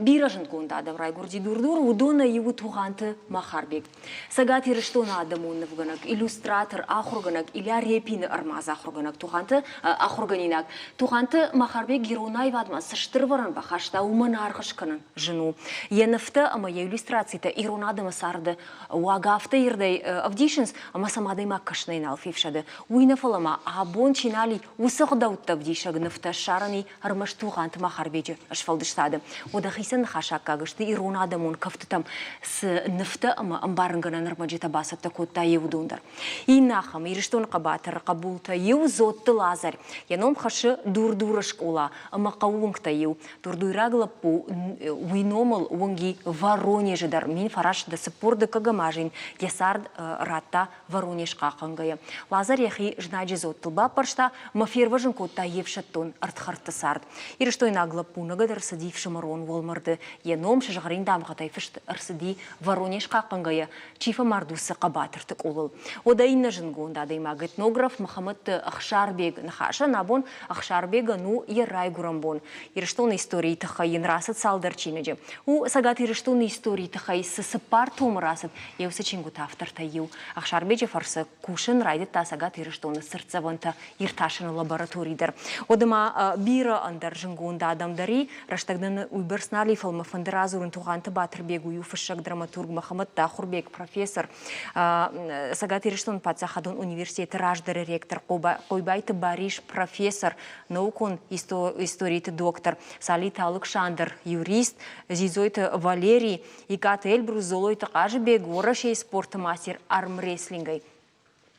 Биражын гонда адам райгурди дурдур, удона его туганты махарбек. Сагати рештона адамун навганак, иллюстратор ахурганак, иля репин армаз ахурганак, туганты ахурганинак. Туганты махарбек геронай вадма, саштырваран бахашта умана архашканан жену. Енафта, ама я иллюстрацията ирона адама сарды, уагафта ирдай авдишенс, ама самадай маккашнай налфившады. Уйнафалама, абон чинали усахдаутта авдишаг нафта шарани армаш туганты махарбеджи ашфалдыштады. Удахисан хашака гышты ирона адамун кафтытам с нефта ама амбарнгана нормаджита басатта котта евдундар. И нахам ириштон кабатар кабулта ев зотты лазарь. Яном хашы дурдура школа ама каунгта ев дурдуйрагла по уиномал уанги Воронежедар мин фараш да сапурда кагамажин ясард рата Воронеж кахангая. Лазарь яхи жнаджи зотты бапаршта мафирважин котта евшаттон артхартасард. Ириштон нагла пунагадар садивши марон Волмарды, еном шажгарин дамгатай фишт арсиди Воронеж кақангая чифа мардусы қабатыртық олыл. Одайынна жынгонда дайма этнограф Махамад Ахшарбег нахаша набон Ахшарбега ну ерай гурамбон. Ириштон истории тахайын расат салдарчинеже. У сагат ириштон истории тахай сапар том расат еусы чингут авторта ю. Ахшарбеже фарса кушын райдет та сагат ириштон сырцаванта ирташын лабораторийдер. Одама бира андар жынгонда адамдари раштагдан Уйберснали фалма фандеразурын туганты Батырбегу юфышак драматург Махамад Тахурбек профессор сагат ириштон пацахадон университеті раждары ректор Койбайты Бариш профессор наукон историйты доктор Салит Александр юрист Зизойты Валерий Икаты Эльбрус Золойты Кажыбек Орашей спорты мастер армрестлингай.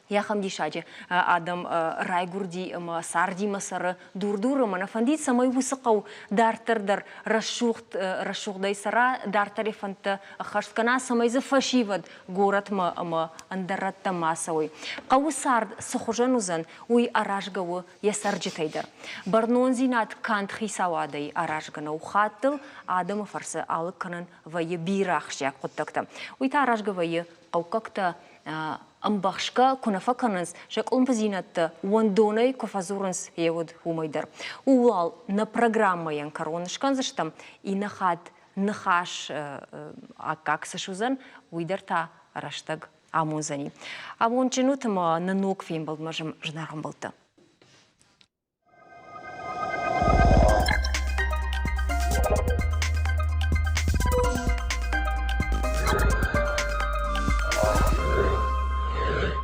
Я хамдишаджи адам райгурди сарди масары дурдуры манафандит самой высокау дартардар расшухдай сара дартари фанта хашкана самой зафашивад город ма андаратта масовой. Кау сард сухожанузан уй аражгаву ясарджитайдар. Барнонзинат кант хисавадай аражгана ухаттыл адам фарсы алыкканан вайы бирахшя коттакта. Уйта аражгавайы каукакта Амбахшка кунафакананс жак омпазинатта уандонай кофазуранс евод умайдар. Улал на программа ян коронышкан заштам и нахат нахаш акак сашузан уйдарта раштаг амузани. А вон чинутама на ног фимбал можем жнарам балта.